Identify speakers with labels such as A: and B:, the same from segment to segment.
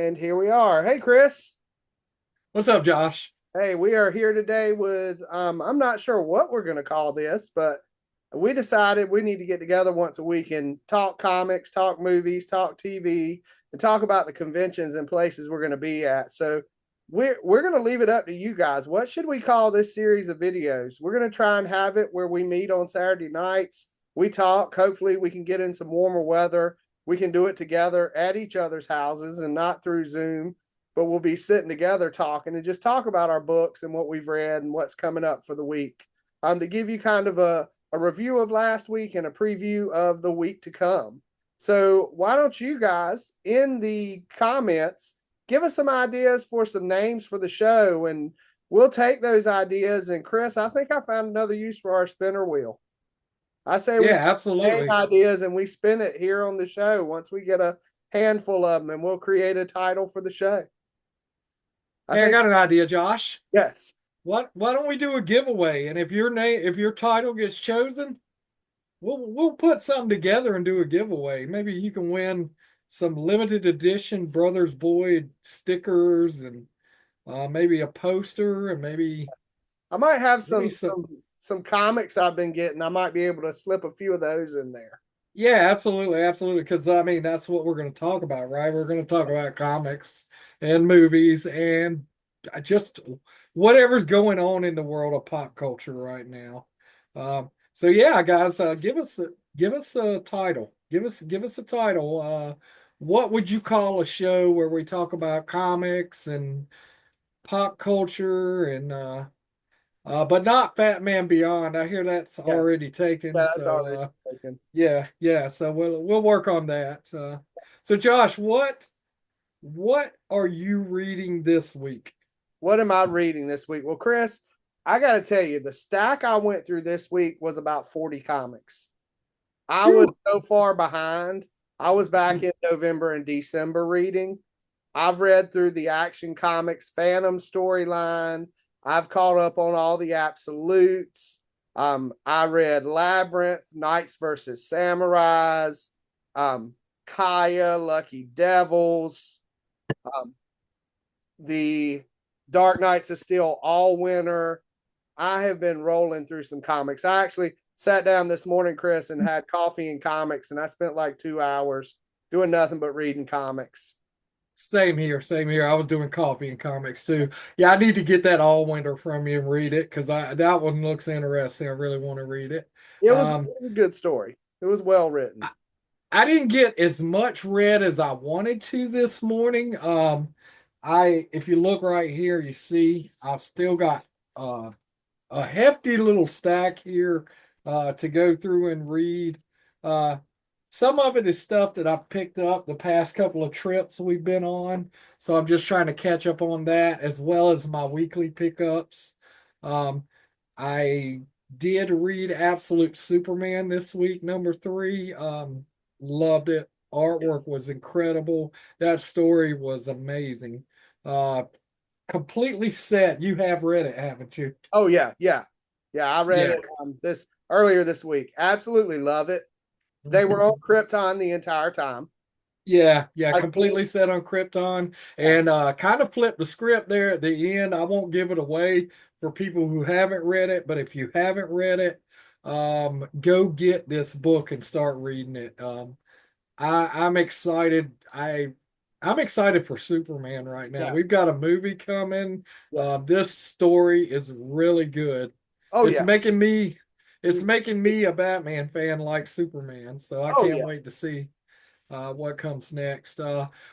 A: And here we are. Hey, Chris.
B: What's up, Josh?
A: Hey, we are here today with, I'm not sure what we're going to call this, but we decided we need to get together once a week and talk comics, talk movies, talk TV, and talk about the conventions and places we're going to be at. So we're going to leave it up to you guys. What should we call this series of videos? We're going to try and have it where we meet on Saturday nights. We talk. Hopefully, we can get in some warmer weather. We can do it together at each other's houses and not through Zoom, but we'll be sitting together talking and just talk about our books and what we've read and what's coming up for the week. To give you kind of a review of last week and a preview of the week to come. So, why don't you guys in the comments give us some ideas for some names for the show, and we'll take those ideas. And Chris, I think I found another use for our spinner wheel. I say we
B: Yeah,
A: name
B: absolutely.
A: ideas and we spin it here on the show once we get a handful of them, and we'll create a title for the show. I
B: Hey, I
A: think
B: got an idea, Josh.
A: yes.
B: Why don't we do a giveaway? And if your title gets chosen, we'll put something together and do a giveaway. Maybe you can win some limited edition Brothers Boyd stickers and maybe a poster and
A: I might have
B: maybe
A: some
B: some.
A: some comics I've been getting. I might be able to slip a few of those in there.
B: Yeah, absolutely, absolutely. Because I mean, that's what we're going to talk about, right? We're going to talk about comics and movies and just whatever's going on in the world of pop culture right now. So yeah, guys, give us a title. Give us a title. What would you call a show where we talk about comics and pop culture and but not Fat Man Beyond. I hear that's
A: Yeah,
B: already taken.
A: yeah, that's
B: So
A: already taken.
B: yeah, yeah. So we'll work on that. So Josh, what are you reading this week?
A: What am I reading this week? Well, Chris, I got to tell you, the stack I went through this week was about 40 comics. I was
B: Whew.
A: so far behind. I was back in November and December reading. I've read through the Action Comics Phantom storyline. I've caught up on all the absolutes. I read Labyrinth, Knights versus Samurais, Kaya, Lucky Devils, um, the Dark Knights of Steel All Winter. I have been rolling through some comics. I actually sat down this morning, Chris, and had coffee and comics, and I spent like 2 hours doing nothing but reading comics.
B: Same here, same here. I was doing coffee and comics too. Yeah, I need to get that All Winter from you and read it because I that one looks interesting. I really want to read it.
A: It
B: Um,
A: was a good story. It was well written.
B: I, I didn't get as much read as I wanted to this morning. I if you look right here, you see I've still got uh a hefty little stack here to go through and read. Uh, some of it is stuff that I've picked up the past couple of trips we've been on. So I'm just trying to catch up on that as well as my weekly pickups. Um, I did read Absolute Superman this week, number three. Loved it. Artwork was incredible. That story was amazing. Uh, completely set. You have read it, haven't you?
A: Oh yeah, yeah, yeah. I read
B: Yeah.
A: it this earlier this week. Absolutely love it. They were on Krypton the entire time.
B: Yeah, yeah,
A: I think.
B: completely set on Krypton
A: Yeah.
B: and kind of flipped the script there at the end. I won't give it away for people who haven't read it, but if you haven't read it, go get this book and start reading it. I'm excited. I'm excited for Superman right now.
A: Yeah.
B: We've got a movie coming.
A: Yeah.
B: This story is really good.
A: Oh
B: It's
A: yeah.
B: making me it's making me a Batman fan like Superman, so I
A: Oh
B: can't
A: yeah.
B: wait to see what comes next.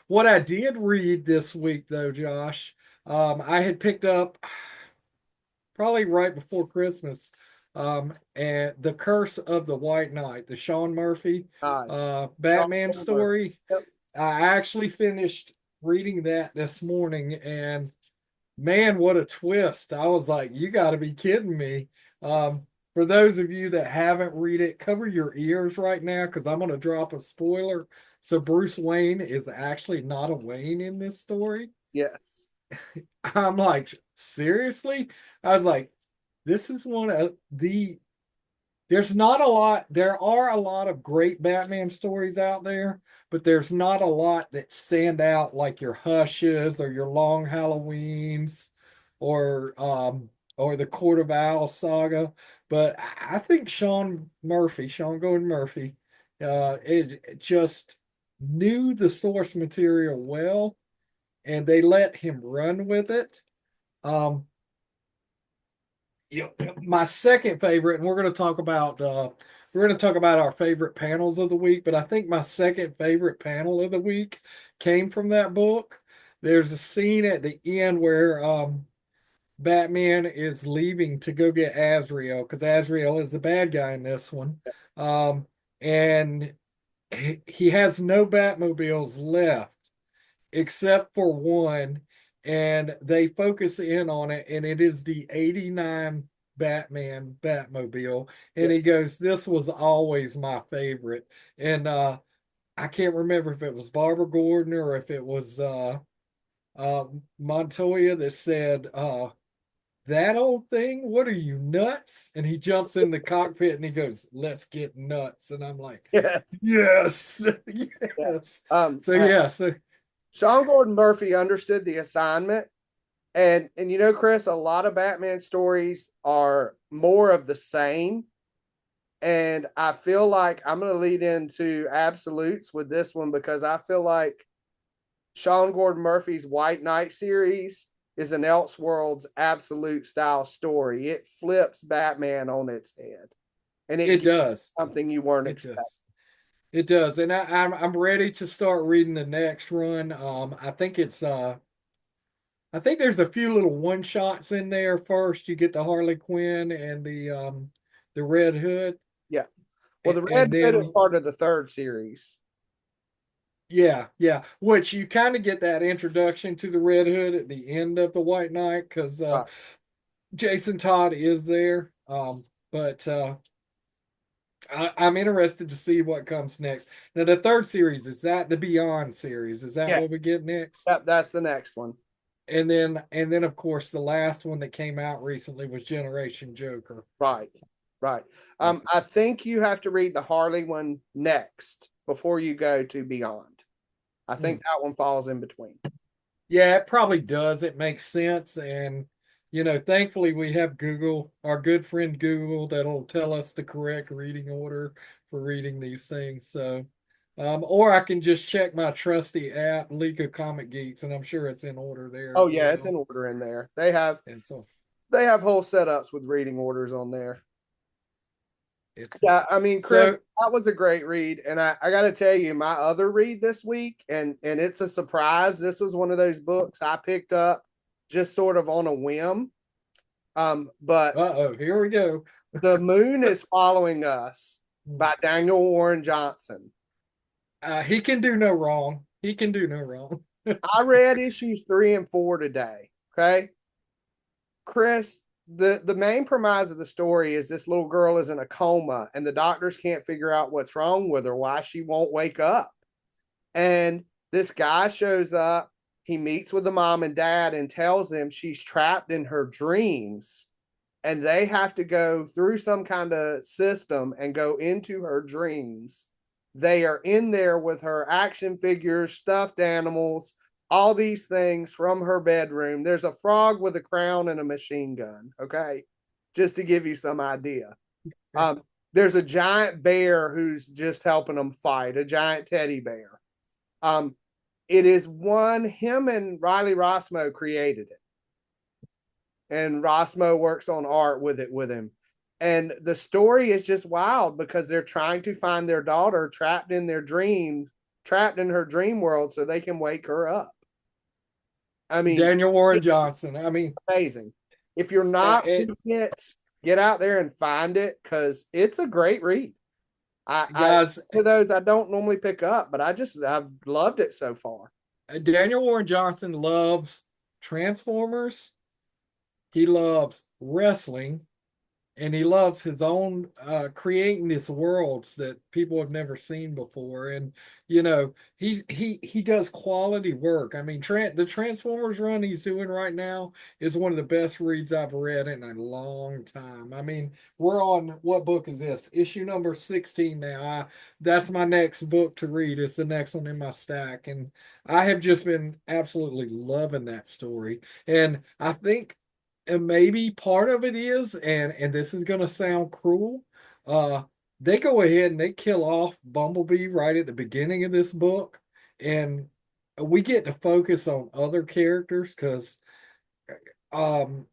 B: What I did read this week, though, Josh, I had picked up probably right before Christmas, and The Curse of the White Knight, the Sean Murphy
A: Nice.
B: Batman story.
A: Yep.
B: I actually finished reading that this morning, and man, what a twist! I was like, "You got to be kidding me!" For those of you that haven't read it, cover your ears right now because I'm going to drop a spoiler. So Bruce Wayne is actually not a Wayne in this story.
A: Yes.
B: I'm like, seriously? I was like, this is one of the there's not a lot. There are a lot of great Batman stories out there, but there's not a lot that stand out like your Hushes or your Long Halloweens or the Court of Owls saga. But I think Sean Gordon Murphy, it just knew the source material well, and they let him run with it. Um, my second favorite, and we're going to talk about our favorite panels of the week, but I think my second favorite panel of the week came from that book. There's a scene at the end where Batman is leaving to go get Azrael because Azrael is the bad guy in this one. And he has no Batmobiles left except for one, and they focus in on it, and it is the 89 Batman Batmobile. And he goes, "This was always my favorite." And I can't remember if it was Barbara Gordon or if it was Montoya that said, "That old thing, what are you, nuts?" And he jumps in the cockpit and he goes, "Let's get nuts." And I'm like,
A: Yes.
B: yes,
A: Yeah.
B: yes. So
A: Sean Gordon Murphy understood the assignment. And you know, Chris, a lot of Batman stories are more of the same. And I feel like I'm going to lead into absolutes with this one because I feel like Sean Gordon Murphy's White Knight series is an Elseworlds absolute style story. It flips Batman on its head, and
B: it does.
A: something you weren't
B: It
A: expecting.
B: does. It does, and I'm ready to start reading the next run. I think there's a few little one shots in there. First, you get the Harley Quinn and the Red Hood.
A: Yeah. Well, the Red
B: and
A: Hood is
B: then
A: part of the third series.
B: yeah, which you kind of get that introduction to the Red Hood at the end of the White Knight because
A: Right.
B: Jason Todd is there. But I'm interested to see what comes next. Now, the third series, is that the Beyond series? Is that
A: Yeah.
B: what we get next?
A: Yep, that's the next one.
B: And then of course the last one that came out recently was Generation Joker.
A: Right. Right. I think you have to read the Harley one next before you go to Beyond. I think that one falls in between.
B: Yeah, it probably does. It makes sense. And, thankfully we have Google, our good friend Google, that'll tell us the correct reading order for reading these things. So, or I can just check my trusty app, League of Comic Geeks, and I'm sure it's in order there
A: Oh
B: as
A: yeah, it's
B: well.
A: in order in there. They have
B: And so
A: whole setups with reading orders on there.
B: it's
A: Yeah, I mean, Chris,
B: so
A: that was a great read. And I gotta tell you, my other read this week, and it's a surprise. This was one of those books I picked up just sort of on a whim. But
B: here we go.
A: The Moon is Following Us by Daniel Warren Johnson.
B: He can do no wrong. He can do no wrong.
A: I read issues 3 and 4 today. Okay. Chris, the main premise of the story is this little girl is in a coma and the doctors can't figure out what's wrong with her, why she won't wake up. And this guy shows up. He meets with the mom and dad and tells them she's trapped in her dreams, and they have to go through some kind of system and go into her dreams. They are in there with her action figures, stuffed animals, all these things from her bedroom. There's a frog with a crown and a machine gun. Okay. Just to give you some idea. There's a giant bear who's just helping them fight, a giant teddy bear. It is him and Riley Rossmo created it. And Rossmo works on art with him. And the story is just wild because they're trying to find their daughter trapped in her dream world so they can wake her up. I mean,
B: Daniel Warren Johnson. I mean,
A: amazing. If you're not reading it, get out there and find it because it's a great read. Guys, one of those I don't normally pick up, but I've loved it so far.
B: Daniel Warren Johnson loves Transformers. He loves wrestling, and he loves his own creating these worlds that people have never seen before. And you know, he does quality work. I mean, the Transformers run he's doing right now is one of the best reads I've read in a long time. I mean, we're on, what book is this? Issue number 16 now. That's my next book to read. It's the next one in my stack, and I have just been absolutely loving that story. And I think, and maybe part of it is, and this is going to sound cruel, uh they go ahead and they kill off Bumblebee right at the beginning of this book, and we get to focus on other characters because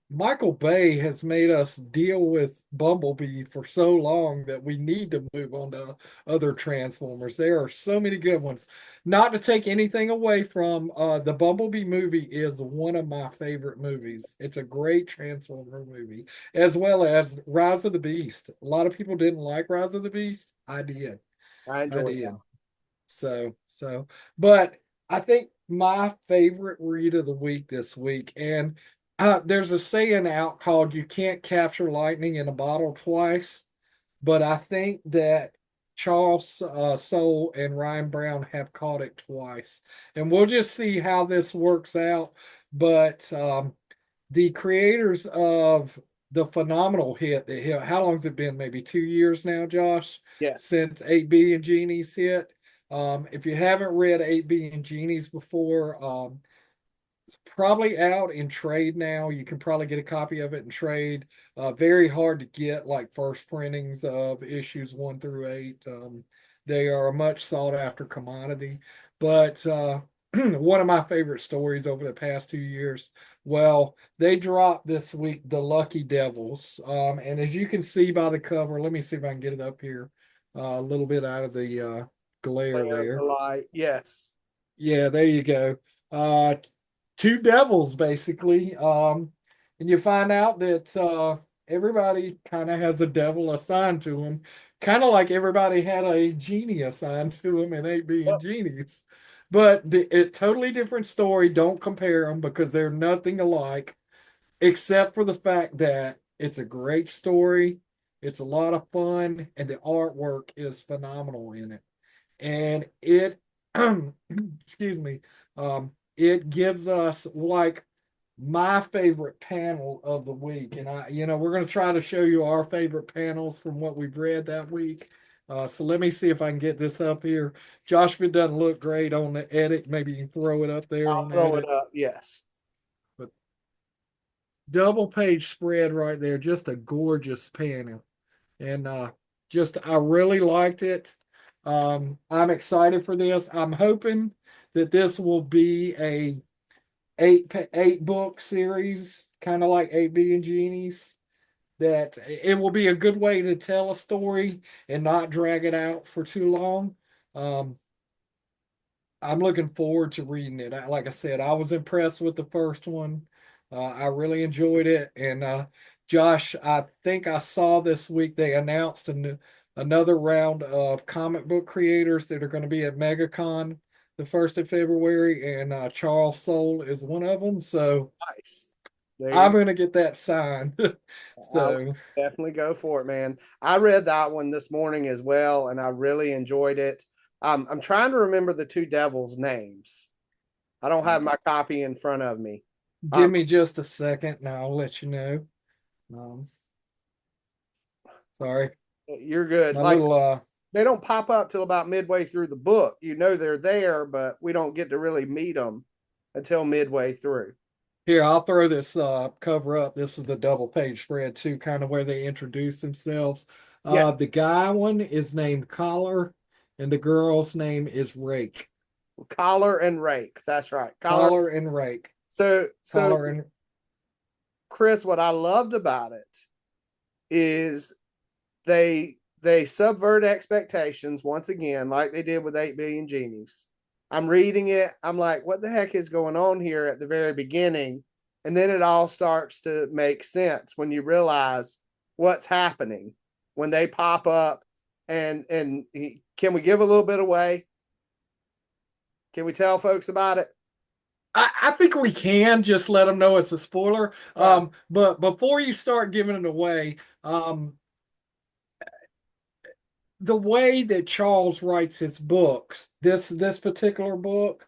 B: Michael Bay has made us deal with Bumblebee for so long that we need to move on to other Transformers. There are so many good ones. Not to take anything away from the Bumblebee movie is one of my favorite movies. It's a great Transformer movie, as well as Rise of the Beast. A lot of people didn't like Rise of the Beast. I did.
A: I
B: I
A: enjoyed
B: did.
A: that.
B: But I think my favorite read of the week this week, and there's a saying out called "You can't capture lightning in a bottle twice," but I think that Charles Soule and Ryan Brown have caught it twice, and we'll just see how this works out. But the creators of the phenomenal hit that hit, how long has it been? Maybe 2 years now, Josh,
A: Yes.
B: since 8B and Genie's hit. If you haven't read 8B and Genies before, it's probably out in trade now. You can probably get a copy of it in trade. Very hard to get, like first printings of issues 1 through 8. They are a much sought after commodity. But one of my favorite stories over the past 2 years. Well, they dropped this week the Lucky Devils. And as you can see by the cover, let me see if I can get it up here a little bit out of the glare
A: Glare of the
B: there.
A: light. Yes.
B: Yeah, there you go. Two devils basically. And you find out that everybody kind of has a devil assigned to them, kind of like everybody had a genie assigned to them in 8B and
A: Yep.
B: Genies. But it totally different story. Don't compare them because they're nothing alike, except for the fact that it's a great story. It's a lot of fun, and the artwork is phenomenal in it, and it excuse me, it gives us like my favorite panel of the week. And we're going to try to show you our favorite panels from what we've read that week. So let me see if I can get this up here. Josh, if it doesn't look great on the edit, maybe you can throw it up there
A: I'll
B: on
A: throw it
B: edit.
A: up. Yes.
B: But double page spread right there, just a gorgeous panel. And just I really liked it. I'm excited for this. I'm hoping that this will be a eight book series, kind of like 8B and Genies. That it will be a good way to tell a story and not drag it out for too long. Um, I'm looking forward to reading it. Like I said, I was impressed with the first one. I really enjoyed it. And Josh, I think I saw this week they announced another round of comic book creators that are going to be at MegaCon the 1st of February, and Charles Soule is one of them. So
A: Nice. There
B: I'm
A: you
B: going to get that signed.
A: go. I'll
B: So
A: definitely go for it, man. I read that one this morning as well, and I really enjoyed it. I'm trying to remember the two devils' names. I don't have my copy in front of me.
B: give
A: Um,
B: me just a second and I'll let you know. Um, sorry,
A: you're good.
B: my
A: Like
B: little
A: they don't pop up till about midway through the book. You know they're there, but we don't get to really meet them until midway through.
B: Here, I'll throw this cover up. This is a double page spread too, kind of where they introduce themselves.
A: Yeah,
B: The guy one is named Collar, and the girl's name is Rake.
A: collar and rake. That's right, collar.
B: Collar and Rake.
A: So
B: Collar and
A: Chris, what I loved about it is they subvert expectations once again, like they did with 8 Billion Genies. I'm reading it. I'm like, what the heck is going on here at the very beginning? And then it all starts to make sense when you realize what's happening when they pop up. Can we give a little bit away? Can we tell folks about it?
B: I think we can just let them know it's a spoiler.
A: Right.
B: But before you start giving it away, the way that Charles writes his books, this particular book,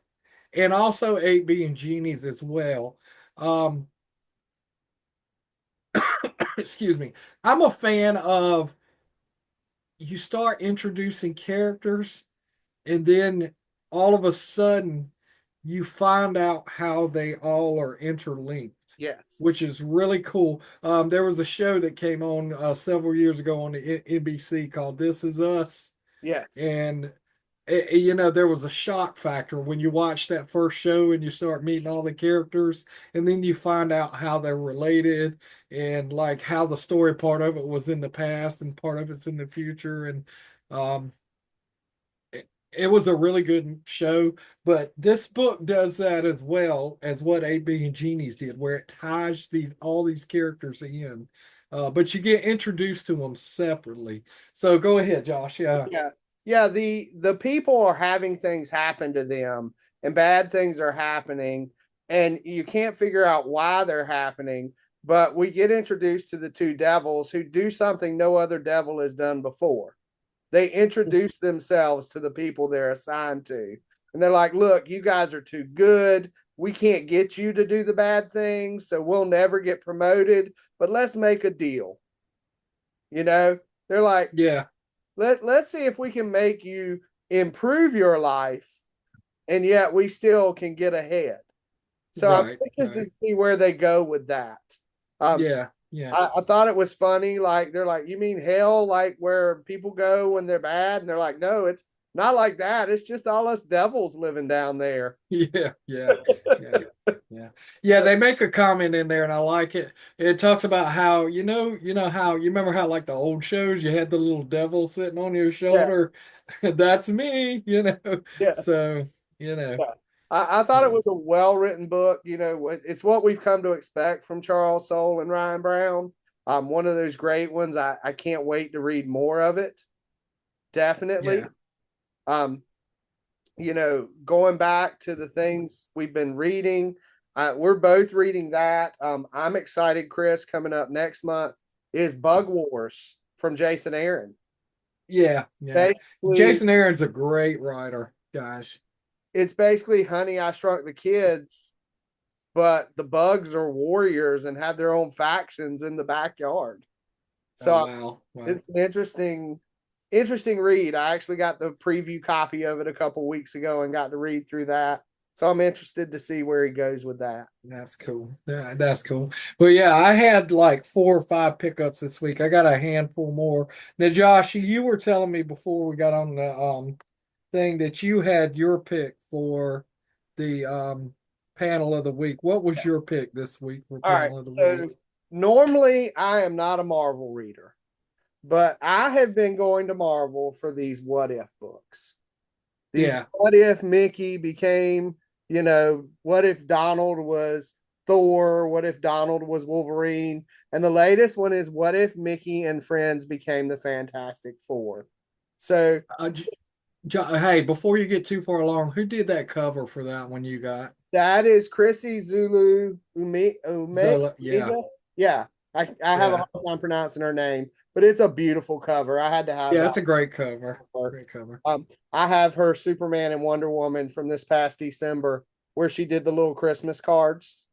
B: and also 8B and Genies as well. Um, excuse me. I'm a fan of you start introducing characters and then all of a sudden you find out how they all are interlinked,
A: Yes.
B: which is really cool. There was a show that came on several years ago on the NBC called This Is Us,
A: Yes.
B: and you know, there was a shock factor when you watch that first show and you start meeting all the characters, and then you find out how they're related and like how the story part of it was in the past and part of it's in the future. And um, it was a really good show, but this book does that as well as what 8B and Genies did, where it ties these all these characters in. But you get introduced to them separately. So go ahead, Josh. Yeah.
A: Yeah. Yeah, the people are having things happen to them and bad things are happening and you can't figure out why they're happening, but we get introduced to the two devils who do something no other devil has done before. They introduce themselves to the people they're assigned to. And they're like, "Look, you guys are too good. We can't get you to do the bad things, so we'll never get promoted, but let's make a deal." You know, they're like,
B: Yeah.
A: let's see if we can make you improve your life and yet we still can get ahead. So I'm
B: Right.
A: interested
B: Right.
A: to see where they go with that. um
B: Yeah. Yeah.
A: I thought it was funny, like they're like, you mean hell, like where people go when they're bad, and they're like, no, it's not like that, it's just all us devils living down there.
B: Yeah. Yeah. Yeah. Yeah. Yeah, they make a comment in there and I like it. It talks about how, you know how you remember how like the old shows you had the little devil sitting on your
A: Yeah.
B: shoulder. That's me, you know.
A: Yeah.
B: So, you know.
A: Yeah. I thought it
B: So
A: was a well written book. You know, it's what we've come to expect from Charles Soule and Ryan Brown. One of those great ones. I can't wait to read more of it. Definitely.
B: yeah.
A: Um, you know, going back to the things we've been reading, we're both reading that. I'm excited, Chris, coming up next month is Bug Wars from Jason Aaron.
B: Yeah. Yeah.
A: Basically,
B: Jason Aaron's a great writer, guys.
A: it's basically Honey, I Shrunk the Kids, but the bugs are warriors and have their own factions in the backyard.
B: Oh
A: So
B: wow. Wow.
A: it's an interesting read. I actually got the preview copy of it a couple weeks ago and got to read through that. So I'm interested to see where he goes with that.
B: That's cool. Yeah, that's cool. But yeah, I had like 4 or 5 pickups this week. I got a handful more. Now, Josh, you were telling me before we got on the thing that you had your pick for the panel of the week. What was your pick this week for
A: All right.
B: panel of the
A: So
B: week?
A: normally I am not a Marvel reader, but I have been going to Marvel for these what if books. These
B: Yeah.
A: what if Mickey became, what if Donald was Thor? What if Donald was Wolverine? And the latest one is what if Mickey and friends became the Fantastic Four? So
B: Hey, before you get too far along, who did that cover for that one you got?
A: that is Chrissy Zulu
B: Zola. Yeah.
A: Omega. Yeah, I have a
B: Yeah.
A: hard time pronouncing her name, but it's a beautiful cover. I had to have
B: Yeah,
A: that
B: that's a great cover.
A: for
B: Great cover.
A: her. I have her Superman and Wonder Woman from this past December, where she did the little Christmas cards.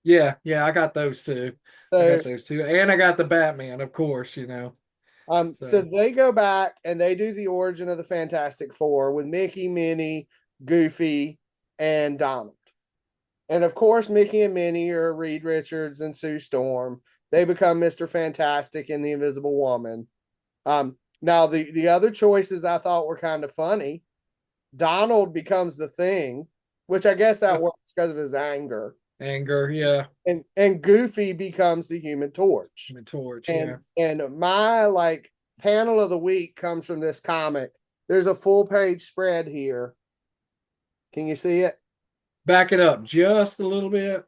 B: Yeah, yeah, I got those too. I
A: So
B: got those too. And I got the Batman, of course, you know.
A: So
B: So
A: they go back and they do the origin of the Fantastic Four with Mickey, Minnie, Goofy, and Donald. And of course, Mickey and Minnie are Reed Richards and Sue Storm. They become Mr. Fantastic and the Invisible Woman. Now the other choices I thought were kind of funny. Donald becomes the Thing, which I guess that works because of his anger.
B: anger, yeah.
A: And Goofy becomes the Human Torch.
B: The torch,
A: And
B: yeah.
A: and my like panel of the week comes from this comic. There's a full page spread here. Can you see it?
B: Back it up just a little bit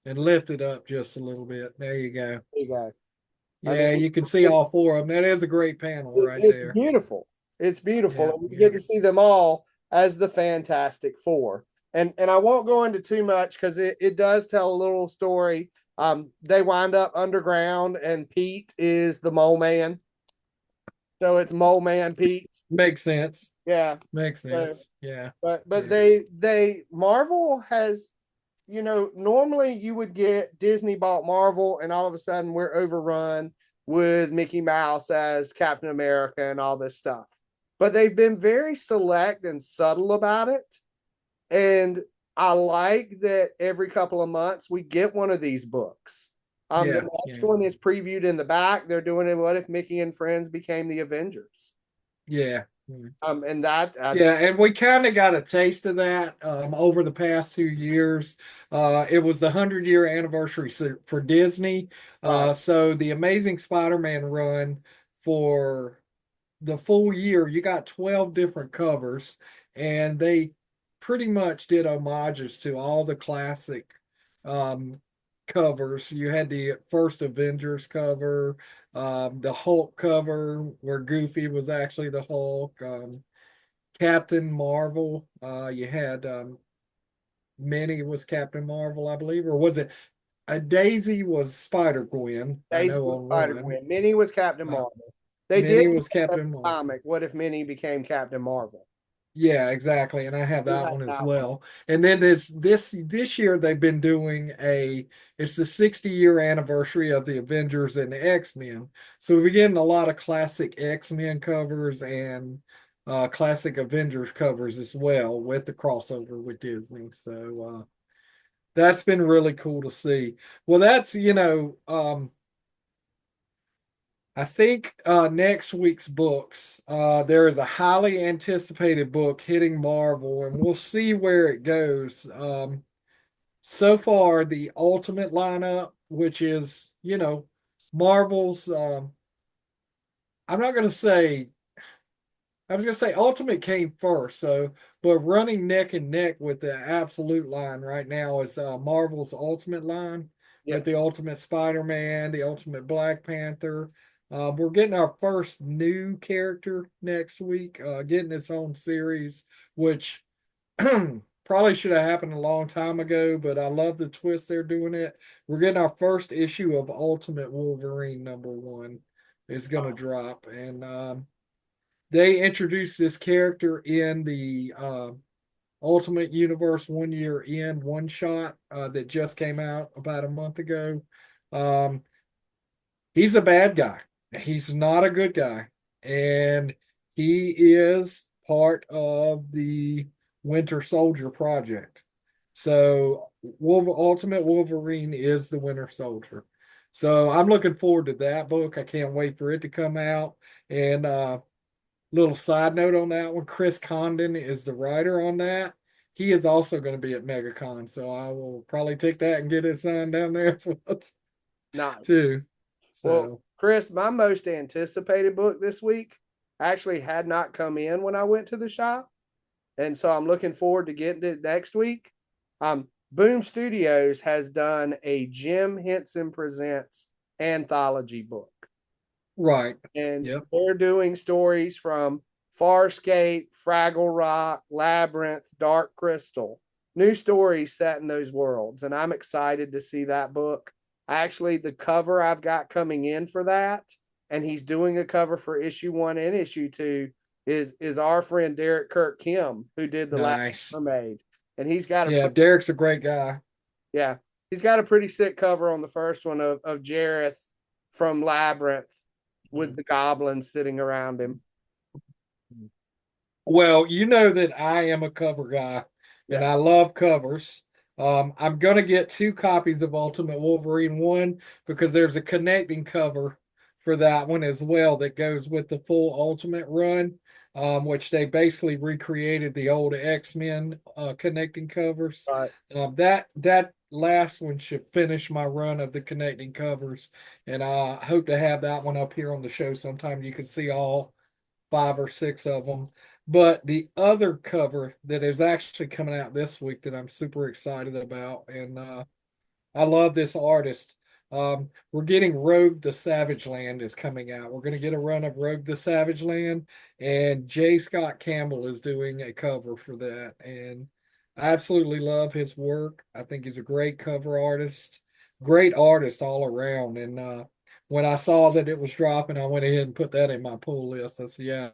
B: and lift it up just a little bit. There you go.
A: There you go. I
B: Yeah,
A: mean,
B: you can see all 4 of them. That is a great panel right
A: it's
B: there.
A: beautiful. It's beautiful.
B: Yeah,
A: And you
B: yeah.
A: get to see them all as the Fantastic Four. and I won't go into too much because it does tell a little story. They wind up underground, and Pete is the mole man. So it's Mole Man Pete.
B: Makes sense.
A: Yeah.
B: Makes
A: So,
B: sense. Yeah.
A: but
B: Yeah.
A: they Marvel has, normally you would get Disney bought Marvel, and all of a sudden we're overrun with Mickey Mouse as Captain America and all this stuff. But they've been very select and subtle about it. And I like that every couple of months we get one of these books. The
B: Yeah.
A: next
B: Yeah.
A: one is previewed in the back. They're doing it. What if Mickey and friends became the Avengers?
B: Yeah. Yeah.
A: And that I
B: Yeah,
A: think
B: and we kind of got a taste of that over the past 2 years. It was the 100-year anniversary for Disney.
A: right.
B: So the Amazing Spider-Man run for the full year, you got 12 different covers, and they pretty much did homages to all the classic um, covers. You had the first Avengers cover, the Hulk cover, where Goofy was actually the Hulk. Captain Marvel. You had Minnie was Captain Marvel, I believe, or was it Daisy was Spider Gwen? I
A: Daisy
B: know
A: was
B: on
A: Spider
B: one.
A: Gwen. Minnie was Captain
B: Uh,
A: Marvel. They did
B: Minnie was
A: a
B: Captain Marvel.
A: comic. What if Minnie became Captain Marvel?
B: Yeah, exactly, and I have
A: We
B: that
A: had
B: one as
A: that one.
B: well. And then this year they've been doing it's the 60-year anniversary of the Avengers and the X-Men. So we're getting a lot of classic X-Men covers and classic Avengers covers as well with the crossover with Disney. So that's been really cool to see. Well, that's I think next week's books, there is a highly anticipated book hitting Marvel, and we'll see where it goes. So far, the Ultimate lineup, which is, Marvel's, I'm not going to say, I was going to say Ultimate came first, but running neck and neck with the Absolute line right now is Marvel's Ultimate line with the
A: Yes.
B: Ultimate Spider-Man, the Ultimate Black Panther. We're getting our first new character next week, getting its own series, which probably should have happened a long time ago, but I love the twist they're doing it. We're getting our first issue of Ultimate Wolverine #1. It's going to drop, and they introduced this character in the Ultimate Universe 1 year in one shot that just came out about a month ago. Um, he's a bad guy. He's not a good guy. And he is part of the Winter Soldier project. So Ultimate Wolverine is the Winter Soldier. So I'm looking forward to that book. I can't wait for it to come out. And little side note on that one, Chris Condon is the writer on that. He is also going to be at MegaCon, so I will probably take that and get it signed down there as well
A: Nice.
B: too.
A: Well,
B: So
A: Chris, my most anticipated book this week actually had not come in when I went to the shop. And so I'm looking forward to getting it next week. Boom Studios has done a Jim Henson Presents anthology book,
B: right,
A: and
B: yep,
A: they're doing stories from Farscape, Fraggle Rock, Labyrinth, Dark Crystal, new stories set in those worlds. And I'm excited to see that book. Actually, the cover I've got coming in for that, and he's doing a cover for issue 1 and issue 2, is our friend Derek Kirk Kim, who did the Last
B: nice.
A: Mermaid. And he's got a
B: Yeah, Derek's a great guy.
A: yeah, he's got a pretty sick cover on the first one of Jareth from Labyrinth with the goblins sitting around him.
B: Well, you know that I am a cover guy, and
A: Yeah.
B: I love covers. I'm gonna get 2 copies of Ultimate Wolverine one because there's a connecting cover for that one as well that goes with the full Ultimate run, which they basically recreated the old X-Men connecting covers.
A: Right.
B: That last one should finish my run of the connecting covers, and I hope to have that one up here on the show sometime. You can see all 5 or 6 of them. But the other cover that is actually coming out this week that I'm super excited about, and I love this artist. We're getting Rogue the Savage Land is coming out. We're going to get a run of Rogue the Savage Land, and J. Scott Campbell is doing a cover for that. And I absolutely love his work. I think he's a great artist all around. And when I saw that it was dropping, I went ahead and put that in my pull list. I said, yeah.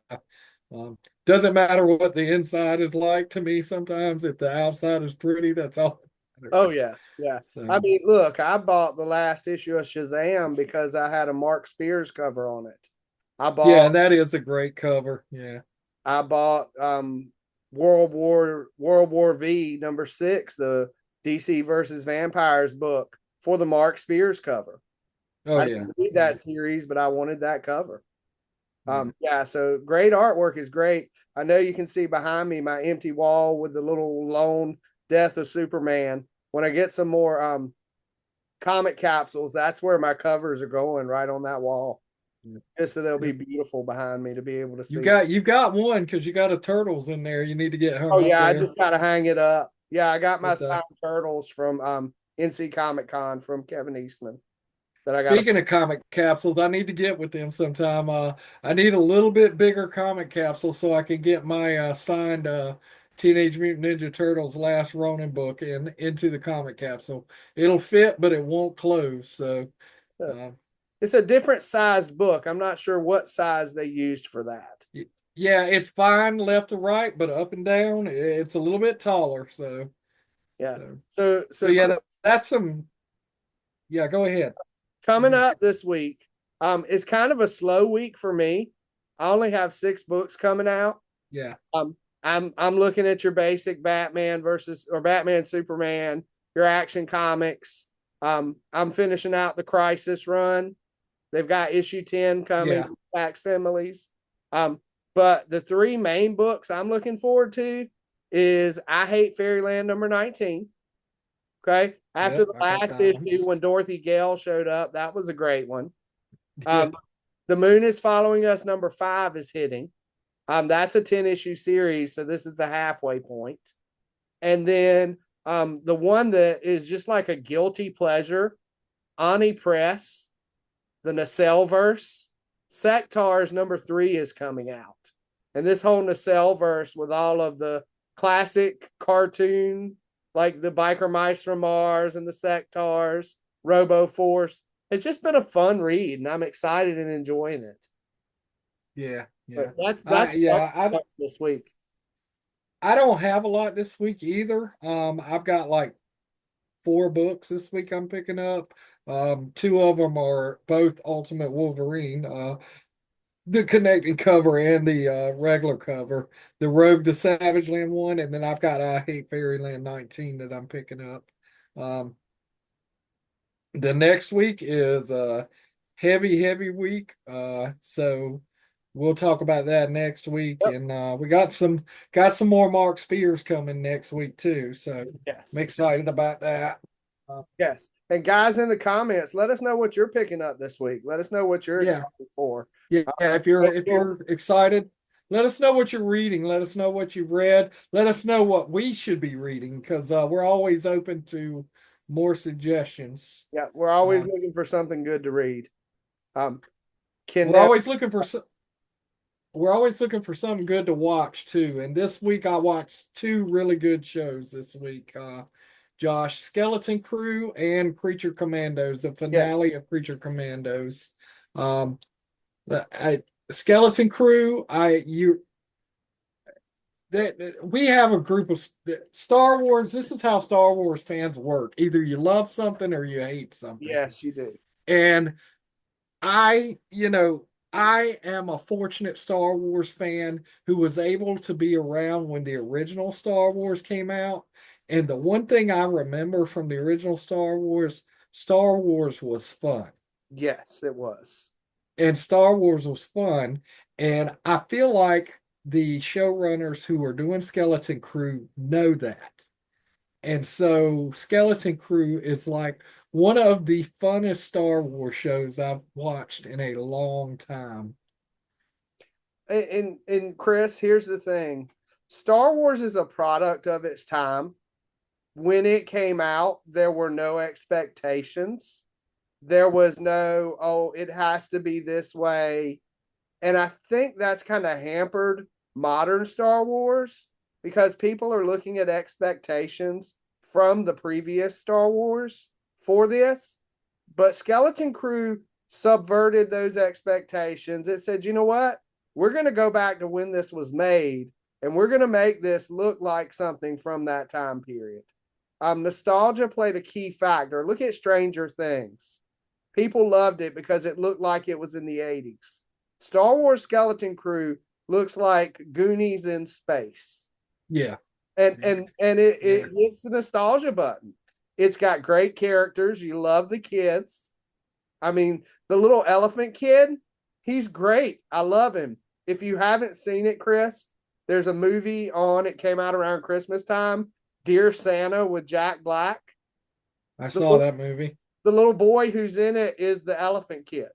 B: Doesn't matter what the inside is like to me sometimes. If the outside is pretty, that's all that matters.
A: Oh yeah, yeah. I
B: So
A: mean, look, I bought the last issue of Shazam because I had a Mark Spears cover on it. I
B: yeah,
A: bought
B: and that is a great cover. Yeah.
A: I bought World War V #6, the DC versus Vampires book for the Mark Spears cover.
B: Oh
A: I
B: yeah.
A: didn't read
B: Yeah.
A: that series, but I wanted that cover.
B: Yeah.
A: Yeah, so great artwork is great. I know you can see behind me my empty wall with the little lone death of Superman. When I get some more comic capsules, that's where my covers are going, right on that wall. Just so they'll be beautiful behind me to be able to see.
B: You've got one because you got a turtles in there. You need to get hung
A: Oh
B: up
A: yeah, I
B: there.
A: just gotta hang it up. Yeah, I got my
B: But
A: signed turtles from NC Comic Con from Kevin Eastman that I gotta.
B: speaking of comic capsules, I need to get with them sometime. I need a little bit bigger comic capsule so I can get my signed Teenage Mutant Ninja Turtles Last Ronin book into the comic capsule. It'll fit, but it won't close. So, uh,
A: It's a different sized book. I'm not sure what size they used for that.
B: yeah, it's fine left to right, but up and down, it's a little bit taller. So,
A: Yeah.
B: so,
A: So
B: so
A: so
B: yeah, that's some. Yeah, go ahead.
A: coming up this week, is kind of a slow week for me. I only have 6 books coming out.
B: Yeah,
A: I'm looking at your basic Batman versus or Batman Superman, your Action Comics. I'm finishing out the Crisis run. They've got issue 10 coming,
B: yeah,
A: facsimiles. But the 3 main books I'm looking forward to is I Hate Fairyland #19. Okay. After
B: yep.
A: the
B: I got
A: last
B: that one.
A: issue when Dorothy Gale showed up, that was a great one.
B: Yeah,
A: The Moon is Following Us #5 is hitting. That's a 10-issue series, so this is the halfway point. And then the one that is just like a guilty pleasure, Ani Press, the Nacelleverse, Sectars #3 is coming out. And this whole Nacelleverse with all of the classic cartoon, like the Biker Mice from Mars and the Sectars, Robo Force, it's just been a fun read, and I'm excited and enjoying it.
B: yeah, yeah.
A: But that's
B: Yeah,
A: this week.
B: I don't have a lot this week either. I've got like 4 books this week I'm picking up. 2 of them are both Ultimate Wolverine, the connecting cover and the regular cover, the Rogue to Savage Land one, and then I've got I Hate Fairyland 19 that I'm picking up. Um, the next week is a heavy week. So we'll talk about that next week.
A: Yep.
B: And we got some more Mark Spears coming next week too. So I'm
A: Yes.
B: excited about that.
A: Yes. And guys in the comments, let us know what you're picking up this week. Let us know what you're
B: Yeah.
A: excited for.
B: Yeah, if you're excited, let us know what you're reading. Let us know what you've read. Let us know what we should be reading because we're always open to more suggestions.
A: Yeah, we're always
B: Um,
A: looking for something good to read. Can
B: we're
A: never.
B: always looking for we're always looking for something good to watch too. And this week I watched 2 really good shows this week. Josh, Skeleton Crew and Creature Commandos, the
A: Yes.
B: finale of Creature Commandos. Um, the Skeleton Crew, that we have a group of Star Wars. This is how Star Wars fans work. Either you love something or you hate something.
A: Yes, you do.
B: And I am a fortunate Star Wars fan who was able to be around when the original Star Wars came out. And the one thing I remember from the original Star Wars was fun.
A: Yes, it was.
B: And Star Wars was fun. And I feel like the showrunners who are doing Skeleton Crew know that. And so Skeleton Crew is like one of the funnest Star Wars shows I've watched in a long time.
A: And Chris, here's the thing. Star Wars is a product of its time. When it came out, there were no expectations. There was no, oh, it has to be this way. And I think that's kind of hampered modern Star Wars because people are looking at expectations from the previous Star Wars for this. But Skeleton Crew subverted those expectations. It said, you know what? We're going to go back to when this was made, and we're going to make this look like something from that time period. Nostalgia played a key factor. Look at Stranger Things. People loved it because it looked like it was in the 80s. Star Wars Skeleton Crew looks like Goonies in space.
B: Yeah.
A: It hits the nostalgia button. It's got great characters. You love the kids. I mean, the little elephant kid, he's great. I love him. If you haven't seen it, Chris, there's a movie on. It came out around Christmas time. Dear Santa with Jack Black.
B: I saw that movie.
A: The little boy who's in it is the elephant kid.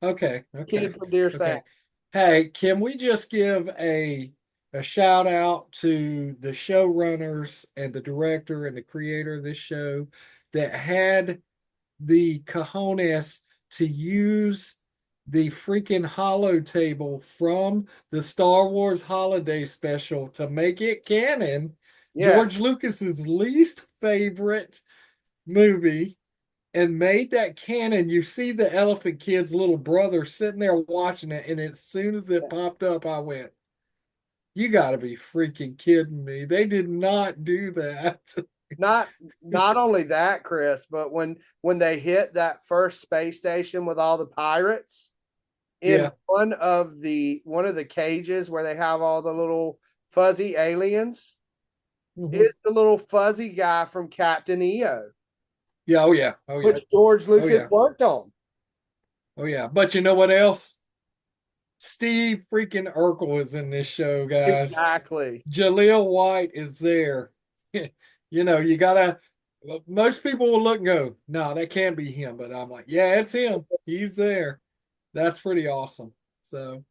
B: Okay.
A: Kid from Dear Santa.
B: Hey, can we just give a shout out to the showrunners and the director and the creator of this show that had the cojones to use the freaking holo table from the Star Wars holiday special to make it canon.
A: Yeah.
B: George Lucas's least favorite movie, and made that canon. You see the Elephant Kid's little brother sitting there watching it, and as soon as it popped up, I went, "You got to be freaking kidding me!" They did not do that.
A: Not only that, Chris, but when they hit that first space station with all the pirates, in one of the cages where they have all the little fuzzy aliens, is the little fuzzy guy from Captain EO.
B: Yeah,
A: which George Lucas worked on.
B: Oh yeah, but you know what else? Steve freaking Urkel is in this show, guys.
A: Exactly.
B: Jaleel White is there. You know, you gotta. Most people will look and go, "No, that can't be him." But I'm like, "Yeah, it's him. He's there." That's pretty awesome. So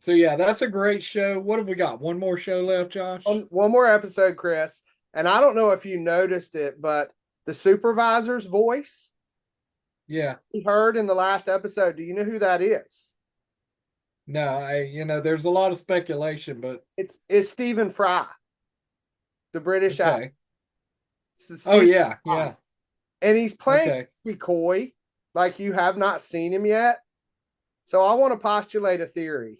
B: yeah, that's a great show. What have we got? One more show left, Josh?
A: One more episode, Chris. And I don't know if you noticed it, but the supervisor's voice.
B: Yeah.
A: We heard in the last episode. Do you know who that is?
B: No, there's a lot of speculation, but
A: it's Stephen Fry, the British actor.
B: Oh yeah, yeah.
A: And he's playing coy, like you have not seen him yet. So I want to postulate a theory.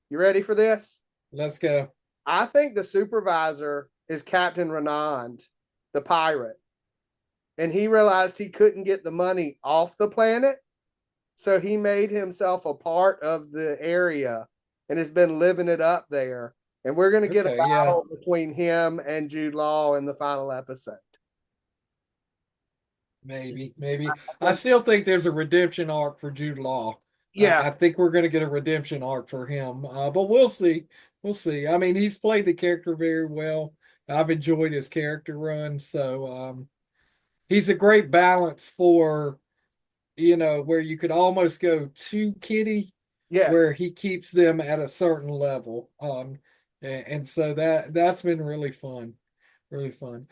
A: You ready for this?
B: Let's go.
A: I think the supervisor is Captain Renand, the pirate. And he realized he couldn't get the money off the planet. So he made himself a part of the area and has been living it up there. And we're going to get a battle between him and Jude Law in the final episode.
B: Maybe. I still think there's a redemption arc for Jude Law.
A: Yeah.
B: I think we're going to get a redemption arc for him. But we'll see. We'll see. I mean, he's played the character very well. I've enjoyed his character run. So he's a great balance for, where you could almost go too kiddie, where he keeps them at a certain level. And so that's been really fun. Really fun.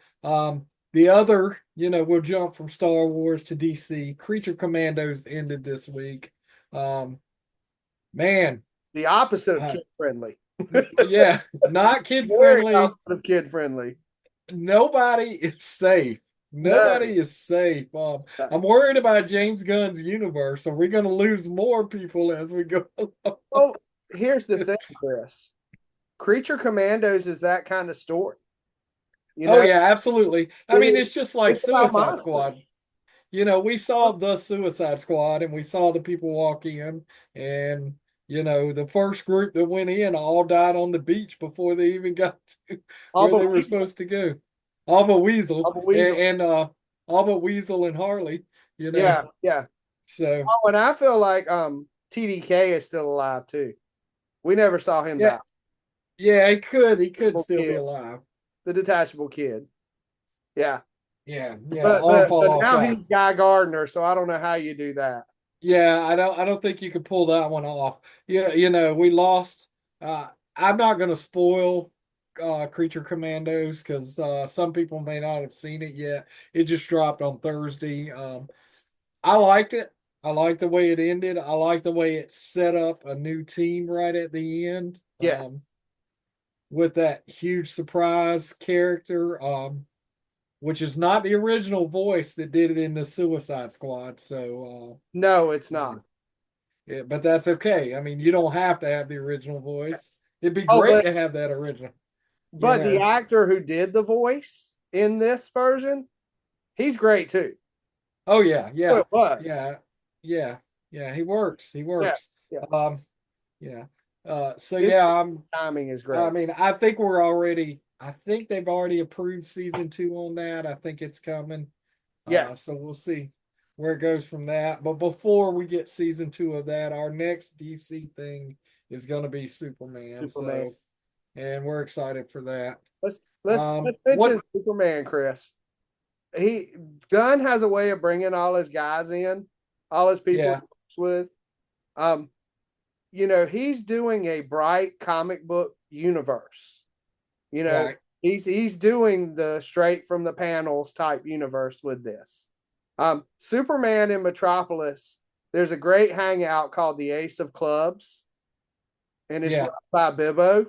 B: The other, we'll jump from Star Wars to DC. Creature Commandos ended this week. Man,
A: the opposite of kid friendly.
B: Yeah, not kid friendly.
A: Kid friendly.
B: Nobody is safe. Nobody is safe. I'm worried about James Gunn's universe. Are we going to lose more people as we go along?
A: Well, here's the thing, Chris. Creature Commandos is that kind of story.
B: Oh yeah, absolutely. I mean, it's just like Suicide Squad. We saw the Suicide Squad and we saw the people walk in, and the first group that went in all died on the beach before they even got to where they were supposed to go. All but Weasel. And all but Weasel and Harley.
A: Yeah. So and I feel like TDK is still alive too. We never saw him die.
B: Yeah, he could still be alive.
A: The detachable kid. Yeah.
B: But
A: now he's Guy Gardner, so I don't know how you do that.
B: Yeah, I don't think you could pull that one off. Yeah, we lost. I'm not going to spoil Creature Commandos because some people may not have seen it yet. It just dropped on Thursday. I liked it. I liked the way it ended. I liked the way it set up a new team right at the end.
A: Yeah.
B: with that huge surprise character, which is not the original voice that did it in the Suicide Squad. So,
A: No, it's not.
B: yeah, but that's okay. I mean, you don't have to have the original voice. It'd be
A: Oh,
B: great to have that original. You
A: but the
B: know.
A: actor who did the voice in this version, he's great too.
B: Oh yeah,
A: Oh,
B: yeah,
A: it was.
B: yeah, yeah, yeah. He works. He
A: Yeah,
B: works.
A: yeah.
B: Um, yeah. So
A: His
B: yeah, I'm.
A: timing is
B: I
A: great.
B: mean, I think we're already. I think they've already approved season 2 on that. I think it's coming.
A: Yes.
B: So we'll see where it goes from that. But before we get season 2 of that, our next DC thing is going to be Superman.
A: Superman.
B: So, and we're excited for that.
A: Let's
B: What?
A: mention Superman, Chris. He Gunn has a way of bringing all his guys in, all his people
B: Yeah,
A: he works with. Um, he's doing a bright comic book universe. You know,
B: right.
A: he's doing the straight from the panels type universe with this. Superman in Metropolis, there's a great hangout called the Ace of Clubs, and it's run
B: Yeah,
A: by Bibbo.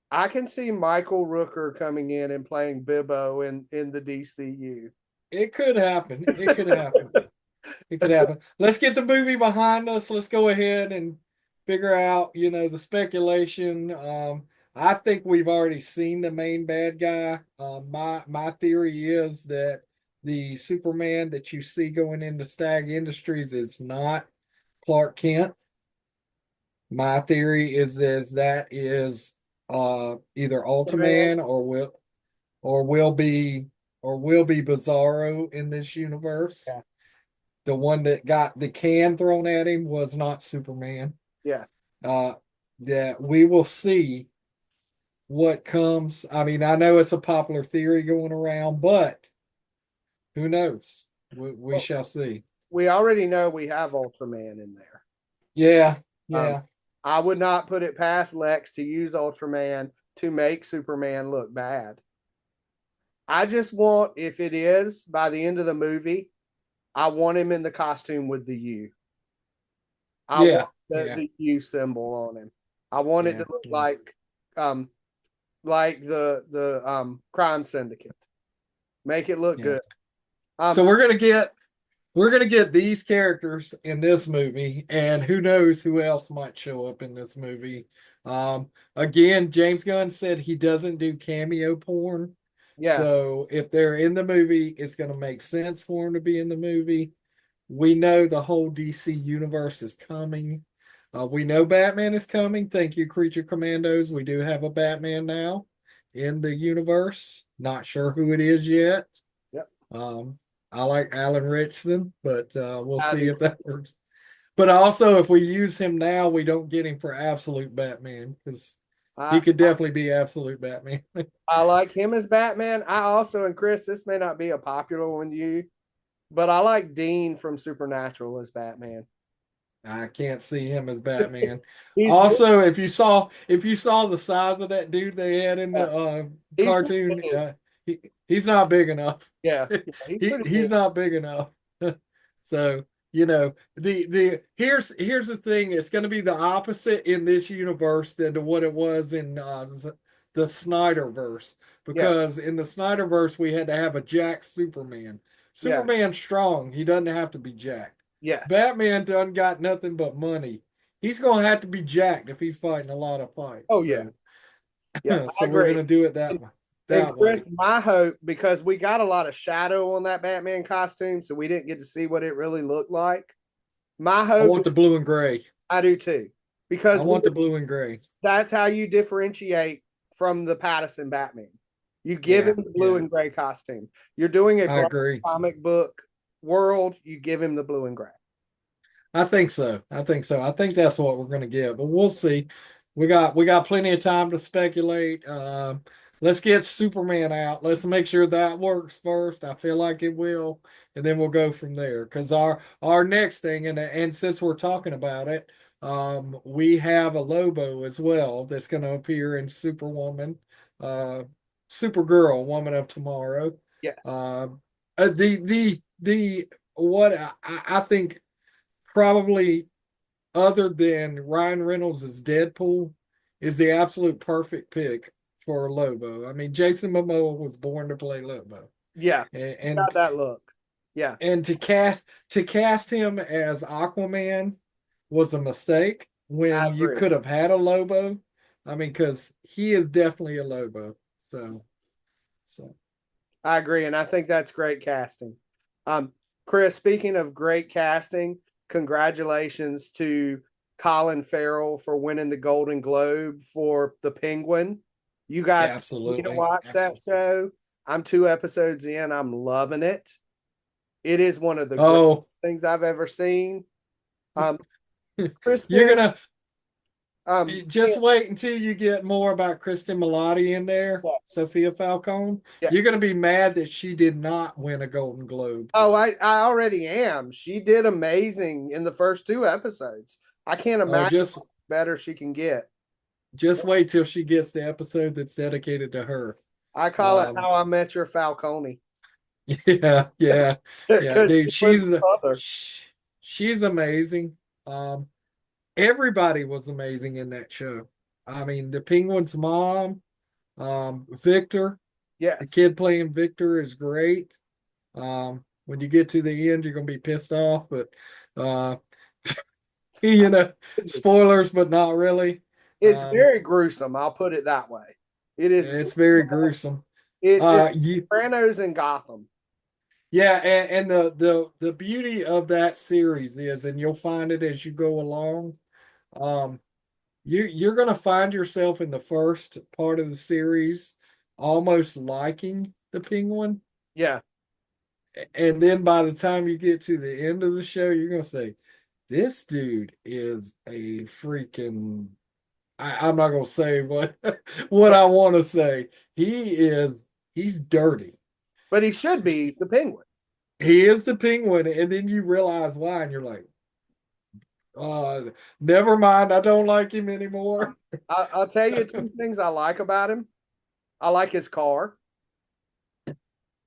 A: I can see Michael Rooker coming in and playing Bibbo in the DCU.
B: it could happen. It could happen. It could happen. Let's get the movie behind us. Let's go ahead and figure out, the speculation. I think we've already seen the main bad guy. My theory is that the Superman that you see going into Stag Industries is not Clark Kent. My theory is that is either
A: Superman.
B: Ultraman or will be Bizarro in this universe.
A: Yeah.
B: The one that got the can thrown at him was not Superman.
A: Yeah.
B: Uh, that we will see what comes. I mean, I know it's a popular theory going around, but who knows? We
A: Well,
B: shall see.
A: we already know we have Ultraman in there.
B: Yeah,
A: Um,
B: yeah,
A: I would not put it past Lex to use Ultraman to make Superman look bad. I just want, if it is by the end of the movie, I want him in the costume with the U. I
B: yeah,
A: want
B: yeah,
A: the U symbol on him. I want it
B: yeah,
A: to look
B: yeah,
A: um like the crime syndicate. Make it look
B: yeah.
A: good.
B: So
A: Um
B: we're gonna get these characters in this movie, and who knows who else might show up in this movie. Again, James Gunn said he doesn't do cameo porn.
A: yeah.
B: So if they're in the movie, it's going to make sense for them to be in the movie. We know the whole DC universe is coming. We know Batman is coming. Thank you, Creature Commandos. We do have a Batman now in the universe. Not sure who it is yet.
A: Yep.
B: Um, I like Alan Richardson, but we'll
A: I
B: see
A: do.
B: if that works. But also, if we use him now, we don't get him for absolute Batman because he
A: I
B: could definitely be absolute Batman.
A: I like him as Batman. I also, and Chris, this may not be a popular one to you, but I like Dean from Supernatural as Batman.
B: I can't see him as Batman.
A: He's big.
B: Also, if you saw the size of that dude they had in the
A: He's
B: cartoon,
A: big.
B: he's not big enough.
A: Yeah. Yeah, he's
B: he
A: pretty
B: he's
A: big.
B: not big enough. So here's the thing. It's going to be the opposite in this universe than to what it was in the Snyderverse.
A: Yeah.
B: Because in the Snyderverse we had to have a jacked Superman.
A: Yeah.
B: Superman's strong. He doesn't have to be jacked.
A: Yes.
B: Batman done got nothing but money. He's gonna have to be jacked if he's fighting a lot of fights.
A: Oh yeah.
B: So,
A: Yeah. I
B: so we're
A: agree.
B: gonna do it that
A: And,
B: way.
A: and
B: That way.
A: Chris, my hope, because we got a lot of shadow on that Batman costume, so we didn't get to see what it really looked like. My
B: I
A: hope
B: want
A: is
B: the blue and gray.
A: I do too.
B: I
A: Because
B: want the blue and gray.
A: that's how you differentiate from the Patterson Batman. You give him
B: Yeah,
A: the blue
B: yeah.
A: and gray costume. You're doing a
B: I
A: bright
B: agree.
A: comic book world, you give him the blue and gray.
B: I think so. I think so. I think that's what we're gonna get, but we'll see. We got plenty of time to speculate. Let's get Superman out. Let's make sure that works first. I feel like it will, and then we'll go from there. Because our next thing, and since we're talking about it, we have a Lobo as well that's going to appear in Superwoman, uh, Supergirl, Woman of Tomorrow.
A: Yes.
B: Uh, the what I think probably other than Ryan Reynolds as Deadpool is the absolute perfect pick for Lobo. I mean, Jason Momoa was born to play Lobo,
A: Yeah,
B: and
A: he got that look. Yeah,
B: to cast him as Aquaman was a mistake
A: I
B: when you
A: agree.
B: could have had a Lobo. I mean, because he is definitely a Lobo. So
A: I agree, and I think that's great casting. Um, Chris, speaking of great casting, congratulations to Colin Farrell for winning the Golden Globe for The Penguin. You guys need to
B: absolutely,
A: watch that
B: absolutely.
A: show. I'm 2 episodes in. I'm loving it. It is one of the greatest
B: Oh,
A: things I've ever seen. Um,
B: you're
A: Kristen,
B: gonna
A: yeah,
B: just wait until you get more about Kristen Milotti in there, Sophia Falcone. You're
A: yes.
B: gonna be mad that she did not win a Golden Globe.
A: Oh, I already am. She did amazing in the first 2 episodes. I can't
B: Oh,
A: imagine
B: just
A: how better she can get.
B: just wait till she gets the episode that's dedicated to her.
A: I call it
B: Um,
A: How I Met Your Falcone.
B: yeah, yeah, yeah,
A: Because
B: dude,
A: she was the mother.
B: she's amazing. Um, everybody was amazing in that show. I mean, the Penguin's mom, Victor, the
A: Yes.
B: kid playing Victor is great. When you get to the end, you're gonna be pissed off, but uh, you know, spoilers, but not really.
A: It's
B: Um,
A: very gruesome. I'll put it that way. It is.
B: it's very gruesome.
A: It's
B: You
A: Sopranos in Gotham.
B: Yeah, and the beauty of that series is, and you'll find it as you go along. Um, you're gonna find yourself in the first part of the series almost liking the Penguin,
A: Yeah.
B: and then by the time you get to the end of the show, you're gonna say, "This dude is a freaking." I'm not gonna say what what I want to say. He's dirty.
A: But he should be the Penguin.
B: He is the Penguin, and then you realize why, and you're like, Uh, never mind. I don't like him anymore.
A: I'll tell you 2 things I like about him. I like his car,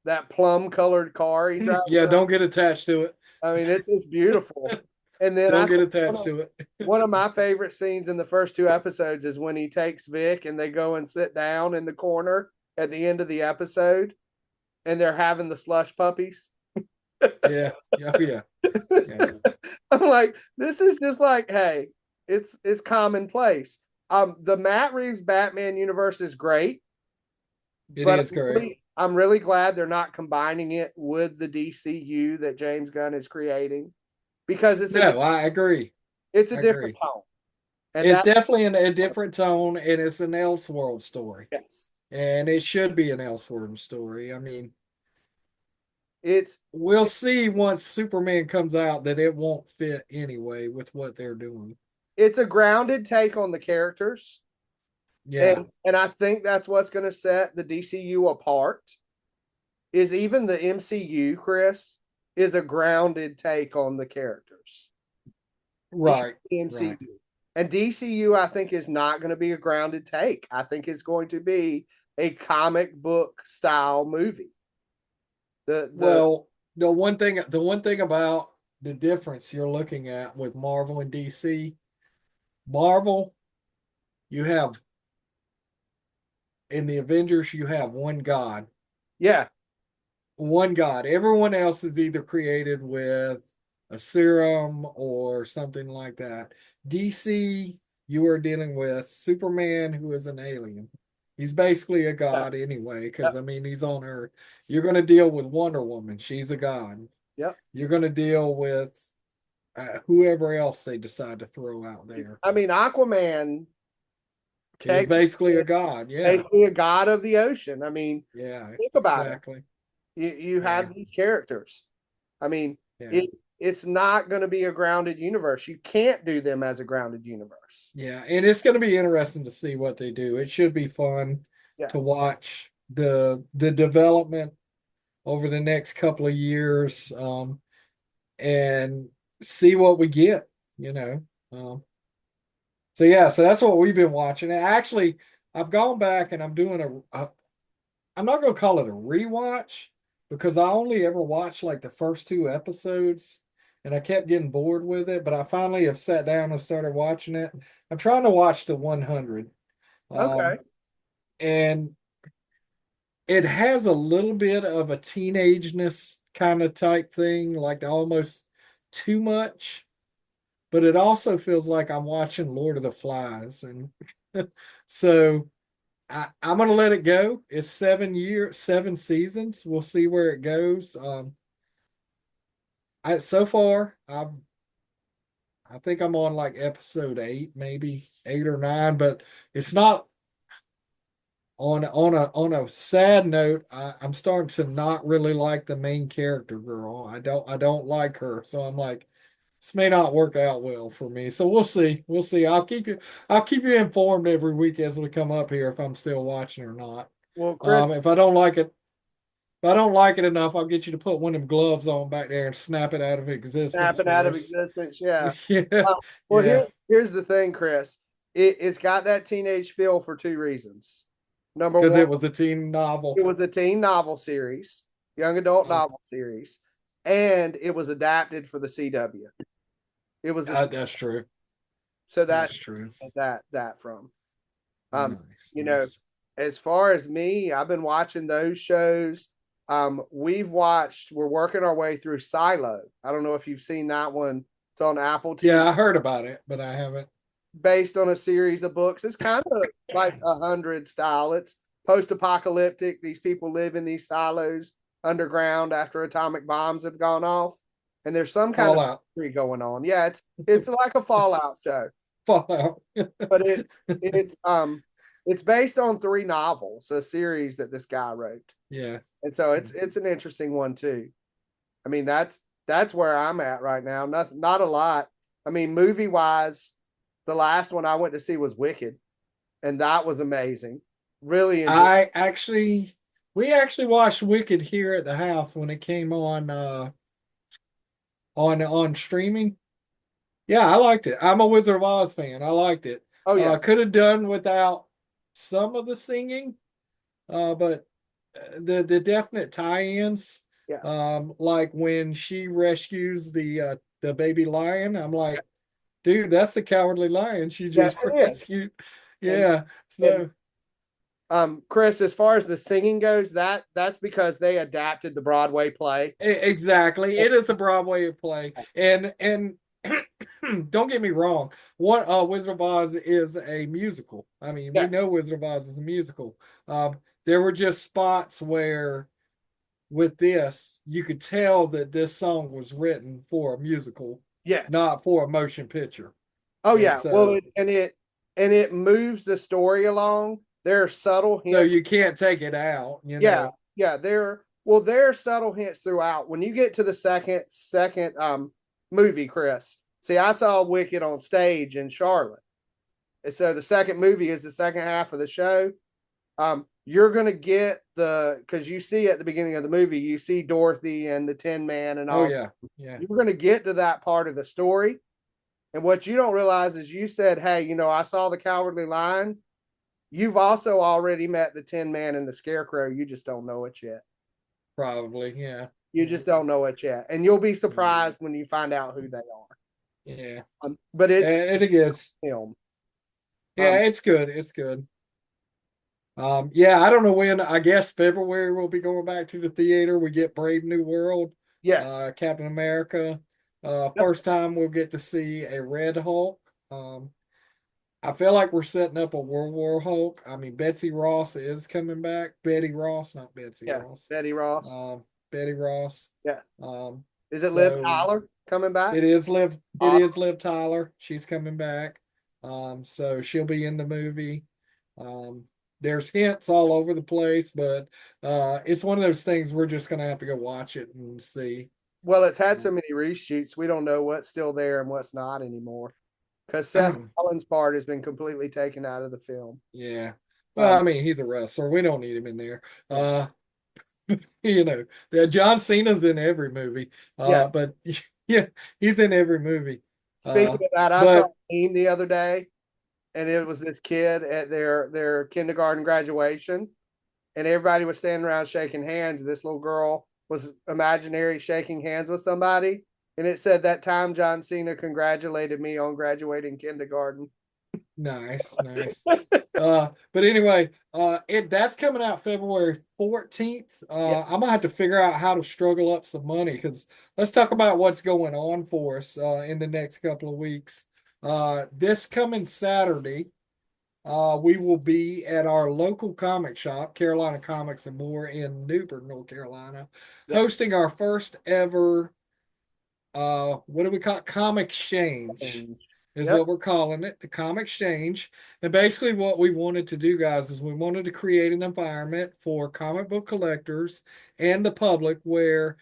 A: that plum colored car he drives
B: Yeah,
A: around.
B: don't get attached to it.
A: I mean, it's beautiful. And then I
B: Don't get
A: think
B: attached to it.
A: one of my favorite scenes in the first 2 episodes is when he takes Vic and they go and sit down in the corner at the end of the episode and they're having the slush puppies.
B: Yeah, yeah, yeah, yeah.
A: I'm like, this is just like, hey, it's commonplace. The Matt Reeves Batman universe is great,
B: It
A: but
B: is great.
A: I'm really glad they're not combining it with the DCU that James Gunn is creating because
B: No, I agree.
A: it's a
B: I
A: different
B: agree.
A: tone. And
B: It's
A: that
B: definitely in a different tone, and it's an Elseworld story,
A: yes,
B: and it should be an Elseworld story. I mean,
A: it's
B: we'll see once Superman comes out that it won't fit anyway with what they're doing.
A: it's a grounded take on the characters.
B: Yeah,
A: And I think that's what's going to set the DCU apart. Is even the MCU, Chris, is a grounded take on the characters.
B: right,
A: The MCU.
B: right.
A: And DCU, I think, is not going to be a grounded take. I think it's going to be a comic book style movie. The
B: Well, the one thing about the difference you're looking at with Marvel and DC, Marvel, you have in the Avengers, you have one God.
A: yeah,
B: One God. Everyone else is either created with a serum or something like that. DC, you are dealing with Superman, who is an alien. He's basically a
A: yeah,
B: god anyway, because
A: yep,
B: I mean he's on Earth. You're going to deal with Wonder Woman. She's a god.
A: yep.
B: You're going to deal with whoever else they decide to throw out there.
A: I mean, Aquaman
B: He's
A: technically
B: basically a god. Yeah.
A: basically a god of the ocean. I mean,
B: Yeah.
A: think about it.
B: Exactly.
A: You
B: Yeah.
A: have these characters. I mean,
B: Yeah.
A: it's not going to be a grounded universe. You can't do them as a grounded universe.
B: Yeah. And it's going to be interesting to see what they do. It should be fun
A: Yeah.
B: to watch the development over the next couple of years, and see what we get, you know. So yeah, so that's what we've been watching. And actually, I've gone back and I'm doing I'm not going to call it a rewatch because I only ever watched like the first 2 episodes and I kept getting bored with it, but I finally have sat down and started watching it. I'm trying to watch the 100.
A: Okay.
B: And it has a little bit of a teenageness kind of type thing, like almost too much, but it also feels like I'm watching Lord of the Flies. And so I'm gonna let it go. It's 7 years, 7 seasons. We'll see where it goes. So far I think I'm on like episode 8, maybe 8 or 9, but it's not on a sad note. I'm starting to not really like the main character girl. I don't like her. So I'm like, this may not work out well for me. So we'll see. We'll see. I'll keep you informed every week as we come up here if I'm still watching or not.
A: Well, Chris,
B: If I don't like it, if I don't like it enough, I'll get you to put one of them gloves on back there and snap it out of existence
A: snapping out
B: for
A: of
B: us.
A: existence. Yeah.
B: Yeah,
A: Uh, well,
B: yeah,
A: here's the thing, Chris. It's got that teenage feel for two reasons. Number
B: because
A: one,
B: it was a teen
A: it
B: novel.
A: was a teen novel series, young adult
B: Uh,
A: novel series, and it was adapted for the CW. It was a
B: that's true.
A: so
B: That's
A: that
B: true.
A: that from
B: Nice,
A: you know,
B: nice.
A: as far as me, I've been watching those shows. We're working our way through Silo. I don't know if you've seen that one. It's on Apple
B: Yeah,
A: TV,
B: I heard about it, but I haven't.
A: based on a series of books. It's kind of like 100 style. It's post-apocalyptic. These people live in these silos underground after atomic bombs have gone off, and there's some kind of
B: Fallout.
A: mystery going on. Yeah, it's like a Fallout show,
B: Fallout.
A: but it's based on three novels, a series that this guy wrote.
B: Yeah.
A: And so it's an interesting one too. I mean, that's where I'm at right now. Not a lot. I mean, movie wise, the last one I went to see was Wicked, and that was amazing. Really enjoyed.
B: We actually watched Wicked here at the house when it came on streaming. Yeah, I liked it. I'm a Wizard of Oz fan. I liked it.
A: Oh yeah,
B: Could have done without some of the singing, but the definite tie-ins,
A: yeah.
B: like when she rescues the baby lion, I'm like, dude, that's the Cowardly Lion she just
A: Yes, it is.
B: rescued.
A: And
B: Yeah.
A: and
B: So
A: Chris, as far as the singing goes, that's because they adapted the Broadway play.
B: exactly, it is a Broadway play, and don't get me wrong. What Wizard of Oz is a musical. I mean, we know
A: Yes,
B: Wizard of Oz is a musical. There were just spots where with this, you could tell that this song was written for a musical,
A: yes.
B: not for a motion picture.
A: Oh
B: And
A: yeah. Well,
B: so,
A: it moves the story along. There are subtle
B: so
A: hints.
B: you can't take it out,
A: Yeah, yeah. There are subtle hints throughout. When you get to the second movie, Chris. See, I saw Wicked on stage in Charlotte. And so the second movie is the second half of the show. You're gonna get because you see at the beginning of the movie, you see Dorothy and the Tin Man and
B: Oh
A: all.
B: yeah, yeah,
A: You're gonna get to that part of the story. And what you don't realize is you said, hey, I saw the Cowardly Lion. You've also already met the Tin Man and the Scarecrow. You just don't know it yet.
B: probably, yeah,
A: You just don't know it yet. And you'll be surprised when you find out who they are.
B: yeah.
A: But it's
B: And it is,
A: film.
B: yeah,
A: Um,
B: it's good, it's good. Yeah, I don't know when. I guess February we'll be going back to the theater. We get Brave New World,
A: yes.
B: Captain America.
A: Yep.
B: First time we'll get to see a Red Hulk. I feel like we're setting up a World War Hulk. I mean, Betsy Ross is coming back. Betty Ross, not Betsy
A: Yeah.
B: Ross.
A: Betty Ross.
B: Betty Ross.
A: Yeah.
B: Um,
A: Is it Liv
B: so
A: Tyler coming back?
B: it is Liv. It
A: Awesome.
B: is Liv Tyler. She's coming back. So she'll be in the movie. Um, there's hints all over the place, but it's one of those things we're just gonna have to go watch it and see.
A: Well, it's had so many reshoots, we don't know what's still there and what's not anymore. Because Seth Rollins' part has been completely taken out of the film.
B: Yeah. Well,
A: Um,
B: I mean, he's a wrestler. We don't need him in there.
A: yeah.
B: John Cena's in every movie.
A: Yeah.
B: But yeah, he's in every movie.
A: Speaking of that, I saw
B: But
A: a meme the other day, and it was this kid at their kindergarten graduation, and everybody was standing around shaking hands. This little girl was imaginary shaking hands with somebody, and it said that time John Cena congratulated me on graduating kindergarten.
B: Nice, nice. But anyway, that's coming out February 14th.
A: Yeah.
B: I'm gonna have to figure out how to struggle up some money because let's talk about what's going on for us in the next couple of weeks. This coming Saturday, we will be at our local comic shop, Carolina Comics and More in Newburgh, North Carolina,
A: Yep.
B: hosting our first ever what do we call it? Comic Exchange
A: And
B: is
A: yep.
B: what we're calling it, the Comic Exchange. And basically, what we wanted to do, guys, is we wanted to create an environment for comic book collectors and the public where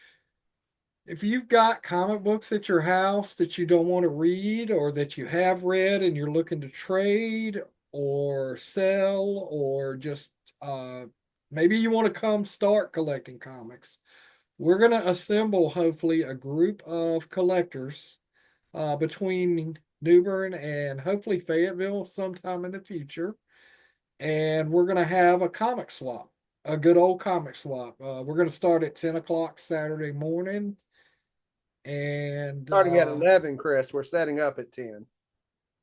B: if you've got comic books at your house that you don't want to read or that you have read and you're looking to trade or sell or just maybe you want to come start collecting comics, we're going to assemble hopefully a group of collectors between New Bern and hopefully Fayetteville sometime in the future. And we're going to have a comic swap, a good old comic swap. We're going to start at 10 o'clock Saturday morning. And
A: Starting at 11, Chris. We're setting up at 10.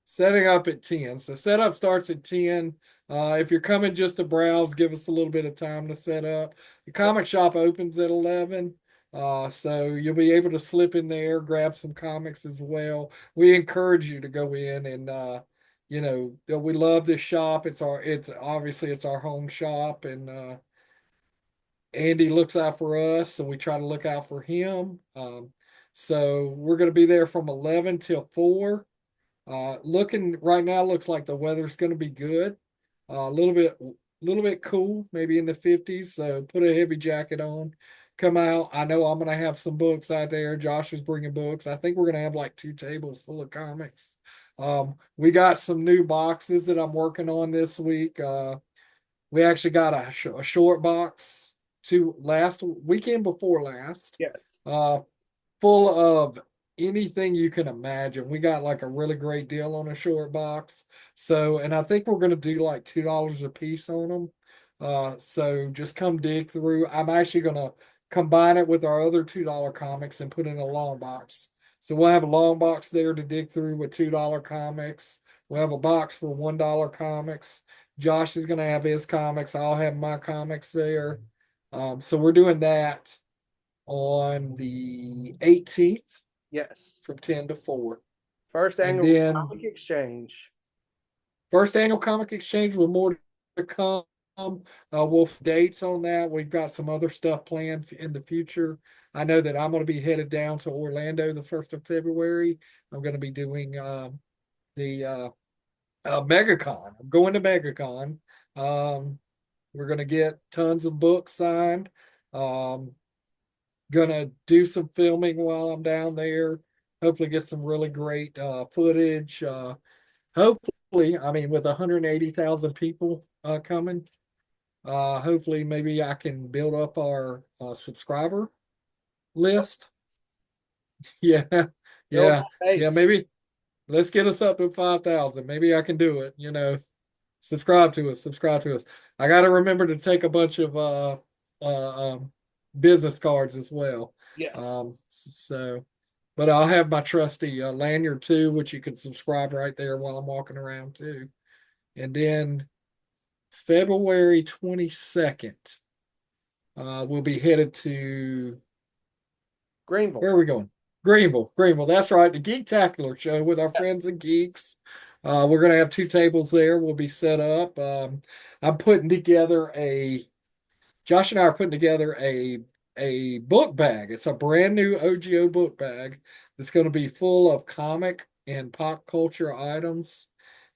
B: setting up at 10. So setup starts at 10. If you're coming just to browse, give us a little bit of time to set up. The comic shop opens at 11. So you'll be able to slip in there, grab some comics as well. We encourage you to go in and we love this shop. It's obviously it's our home shop and Andy looks out for us, so we try to look out for him. So we're going to be there from 11 till 4. Looking right now, looks like the weather's going to be good. A little bit cool, maybe in the 50s. So put a heavy jacket on. Come out. I know I'm going to have some books out there. Josh is bringing books. I think we're going to have like 2 tables full of comics. We got some new boxes that I'm working on this week. We actually got a short box to last weekend before last.
A: Yes.
B: Uh, Full of anything you can imagine. We got like a really great deal on a short box. So, and I think we're going to do like $2 a piece on them. So just come dig through. I'm actually going to combine it with our other $2 comics and put in a long box. So we'll have a long box there to dig through with $2 comics. We'll have a box for $1 comics. Josh is going to have his comics. I'll have my comics there. So we're doing that on the 18th
A: Yes.
B: from 10 to 4.
A: First
B: And
A: annual
B: then
A: comic exchange.
B: first annual comic exchange with more to come. We'll have dates on that. We've got some other stuff planned in the future. I know that I'm going to be headed down to Orlando the 1st of February. I'm going to be doing the MegaCon. I'm going to MegaCon. We're going to get tons of books signed. Gonna do some filming while I'm down there. Hopefully get some really great footage. Hopefully, I mean, with 180,000 people coming, hopefully maybe I can build up our subscriber list. Yeah,
A: Build
B: yeah,
A: that
B: yeah.
A: base.
B: Maybe let's get us up to 5,000. Maybe I can do it. Subscribe to us. Subscribe to us. I got to remember to take a bunch of business cards as well.
A: Yes.
B: So, but I'll have my trusty lanyard too, which you can subscribe right there while I'm walking around too. And then February 22nd, we'll be headed to
A: Greenville.
B: where are we going? Greenville, Greenville. That's right, the Geektacular show with our
A: Yes.
B: friends and geeks. We're gonna have 2 tables there. We'll be set up. I'm putting together a Josh and I are putting together a book bag. It's a brand new OGO book bag that's going to be full of comic and pop culture items,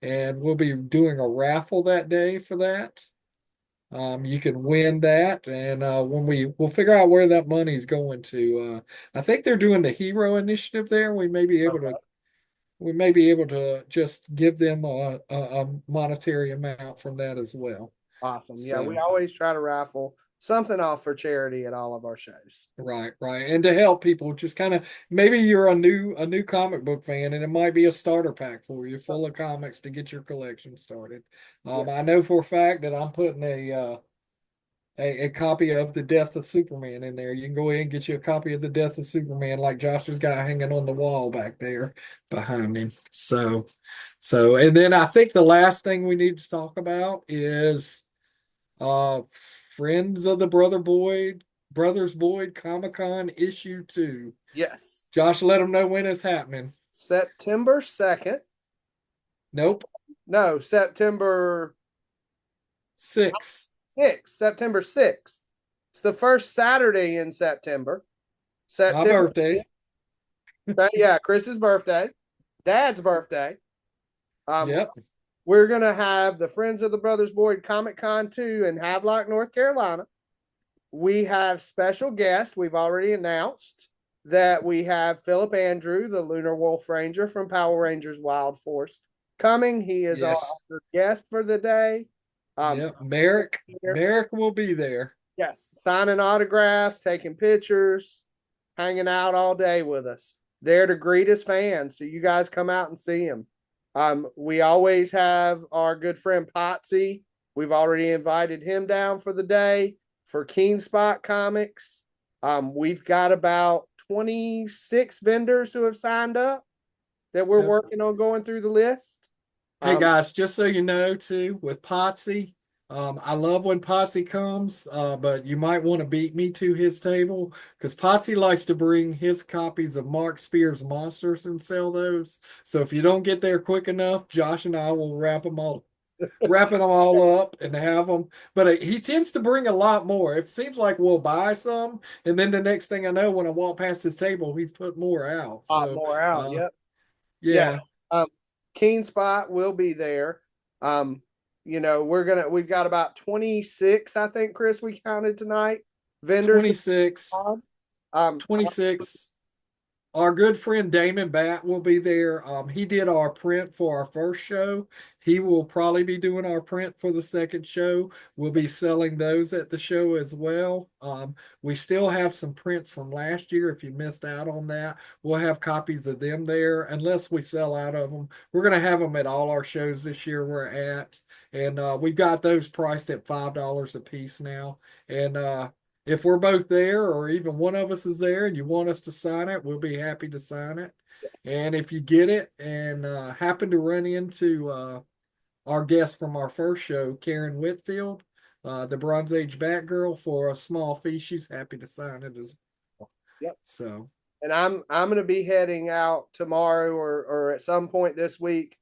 B: and we'll be doing a raffle that day for that. You can win that, and when we'll figure out where that money's going to. I think they're doing the Hero Initiative there. We may be able to just give them a monetary amount from that as well.
A: Awesome. Yeah, we
B: So
A: always try to raffle something off for charity at all of our shows.
B: right, right. And to help people, just kind of maybe you're a new comic book fan and it might be a starter pack for you full of comics to get your collection started.
A: Yeah.
B: I know for a fact that I'm putting a copy of The Death of Superman in there. You can go ahead and get you a copy of The Death of Superman, like Josh has got hanging on the wall back there behind him. And then I think the last thing we need to talk about is uh Friends of the Brothers Boyd Comic Con issue 2.
A: Yes.
B: Josh, let them know when it's happening.
A: September 2nd.
B: Nope.
A: No, September
B: 6.
A: 6th. September 6th. It's the first Saturday in September.
B: My
A: September.
B: birthday.
A: Yeah, Chris's birthday, Dad's birthday.
B: Yep.
A: We're gonna have the Friends of the Brothers Boyd Comic Con 2 in Havelock, North Carolina. We have special guests. We've already announced that we have Philip Andrew, the Lunar Wolf Ranger from Power Rangers Wild Force, coming. He is
B: Yes.
A: our guest for the day.
B: Yep. Merrick will be there.
A: Yes, signing autographs, taking pictures, hanging out all day with us. There to greet his fans. So you guys come out and see him. We always have our good friend Potsy. We've already invited him down for the day for Keen Spot Comics. We've got about 26 vendors who have signed up that we're working on going through the list.
B: Hey guys, just so you know too, with Potsy, I love when Potsy comes, but you might want to beat me to his table because Potsy likes to bring his copies of Mark Spears Monsters and sell those. So if you don't get there quick enough, Josh and I will wrapping them all up and have them. But he tends to bring a lot more. It seems like we'll buy some, and then the next thing I know, when I walk past his table, he's put more out.
A: More out. Yep.
B: Yeah.
A: Keen Spot will be there. We've got about 26, I think, Chris, we counted tonight. Vendors.
B: 26. 26. Our good friend Damon Batt will be there. He did our print for our first show. He will probably be doing our print for the second show. We'll be selling those at the show as well. We still have some prints from last year. If you missed out on that, we'll have copies of them there unless we sell out of them. We're going to have them at all our shows this year we're at. And we've got those priced at $5 a piece now. And if we're both there or even one of us is there and you want us to sign it, we'll be happy to sign it. And if you get it and happen to run into our guest from our first show, Karen Whitfield, the Bronze Age Batgirl, for a small fee, she's happy to sign it as well.
A: Yep.
B: So,
A: and I'm going to be heading out tomorrow or at some point this week,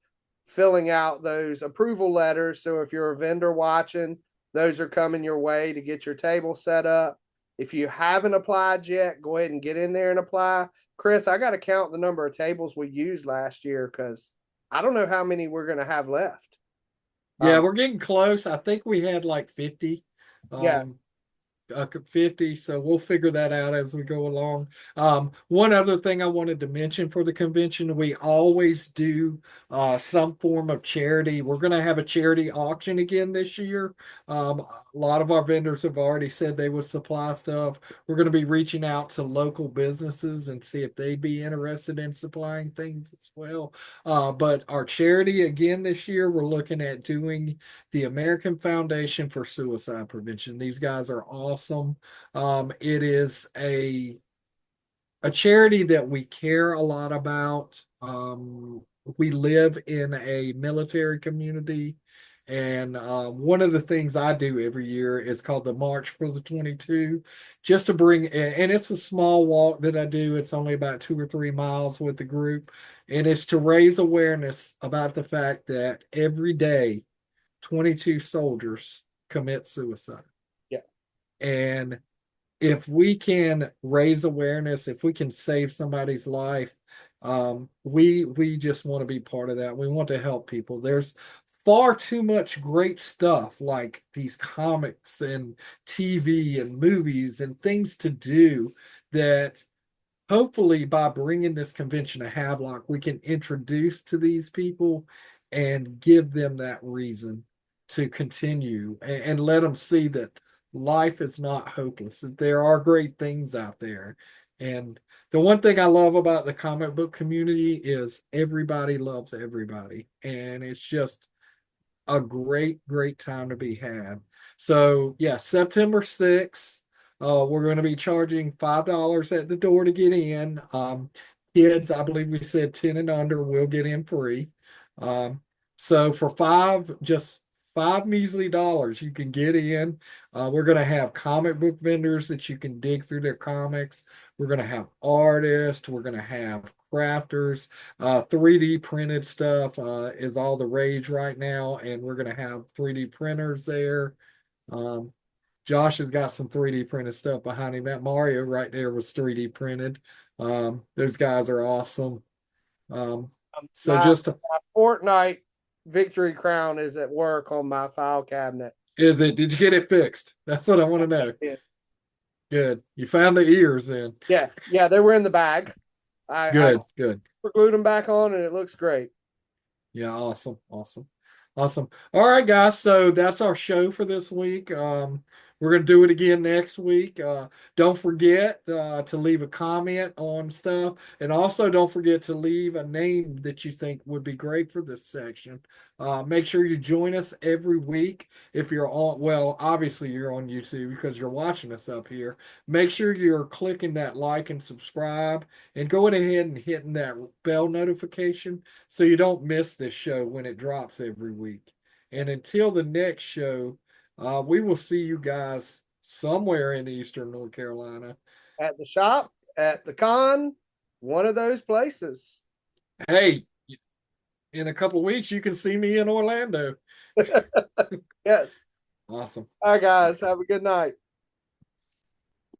A: filling out those approval letters. So if you're a vendor watching, those are coming your way to get your table set up. If you haven't applied yet, go ahead and get in there and apply. Chris, I got to count the number of tables we used last year because I don't know how many we're going to have left.
B: Yeah, we're getting close. I think we had like 50. 50, so we'll figure that out as we go along. One other thing I wanted to mention for the convention, we always do some form of charity. We're going to have a charity auction again this year. A lot of our vendors have already said they would supply stuff. We're going to be reaching out to local businesses and see if they'd be interested in supplying things as well. But our charity again this year, we're looking at doing the American Foundation for Suicide Prevention. These guys are awesome. It is a charity that we care a lot about. We live in a military community, and one of the things I do every year is called the March for the 22, just to bring, and it's a small walk that I do. It's only about 2 or 3 miles with the group, and it's to raise awareness about the fact that every day 22 soldiers commit suicide.
A: Yeah.
B: And if we can raise awareness, if we can save somebody's life, we just want to be part of that. We want to help people. There's far too much great stuff like these comics and TV and movies and things to do that hopefully by bringing this convention to Havelock, we can introduce to these people and give them that reason to continue and let them see that life is not hopeless, that there are great things out there. And the one thing I love about the comic book community is everybody loves everybody. And it's just a great, great time to be had. So yeah, September 6th, we're going to be charging $5 at the door to get in. Kids, I believe we said 10 and under will get in free. Um, so for just five measly dollars, you can get in. We're going to have comic book vendors that you can dig through their comics. We're going to have artists. We're going to have crafters. 3D printed stuff is all the rage right now, and we're going to have 3D printers there. Um, Josh has got some 3D printed stuff behind him. That Mario right there was 3D printed. Those guys are awesome. Um, so
A: My,
B: just
A: my Fortnite victory crown is at work on my file cabinet.
B: is it? Did you get it fixed? That's what I want to know. Good. You found the ears then.
A: Yes, yeah, they were in the bag. I
B: Good. Good.
A: glued them back on, and it looks great.
B: Yeah. Awesome. Awesome. Awesome. All right, guys. So that's our show for this week. We're going to do it again next week. Don't forget to leave a comment on stuff. And also don't forget to leave a name that you think would be great for this section. Make sure you join us every week. If you're on, well, obviously you're on YouTube because you're watching us up here. Make sure you're clicking that like and subscribe and going ahead and hitting that bell notification so you don't miss this show when it drops every week. And until the next show, we will see you guys somewhere in Eastern North Carolina.
A: At the shop, at the con, one of those places.
B: Hey, in a couple weeks, you can see me in Orlando.
A: Yes.
B: Awesome.
A: All right, guys. Have a good night.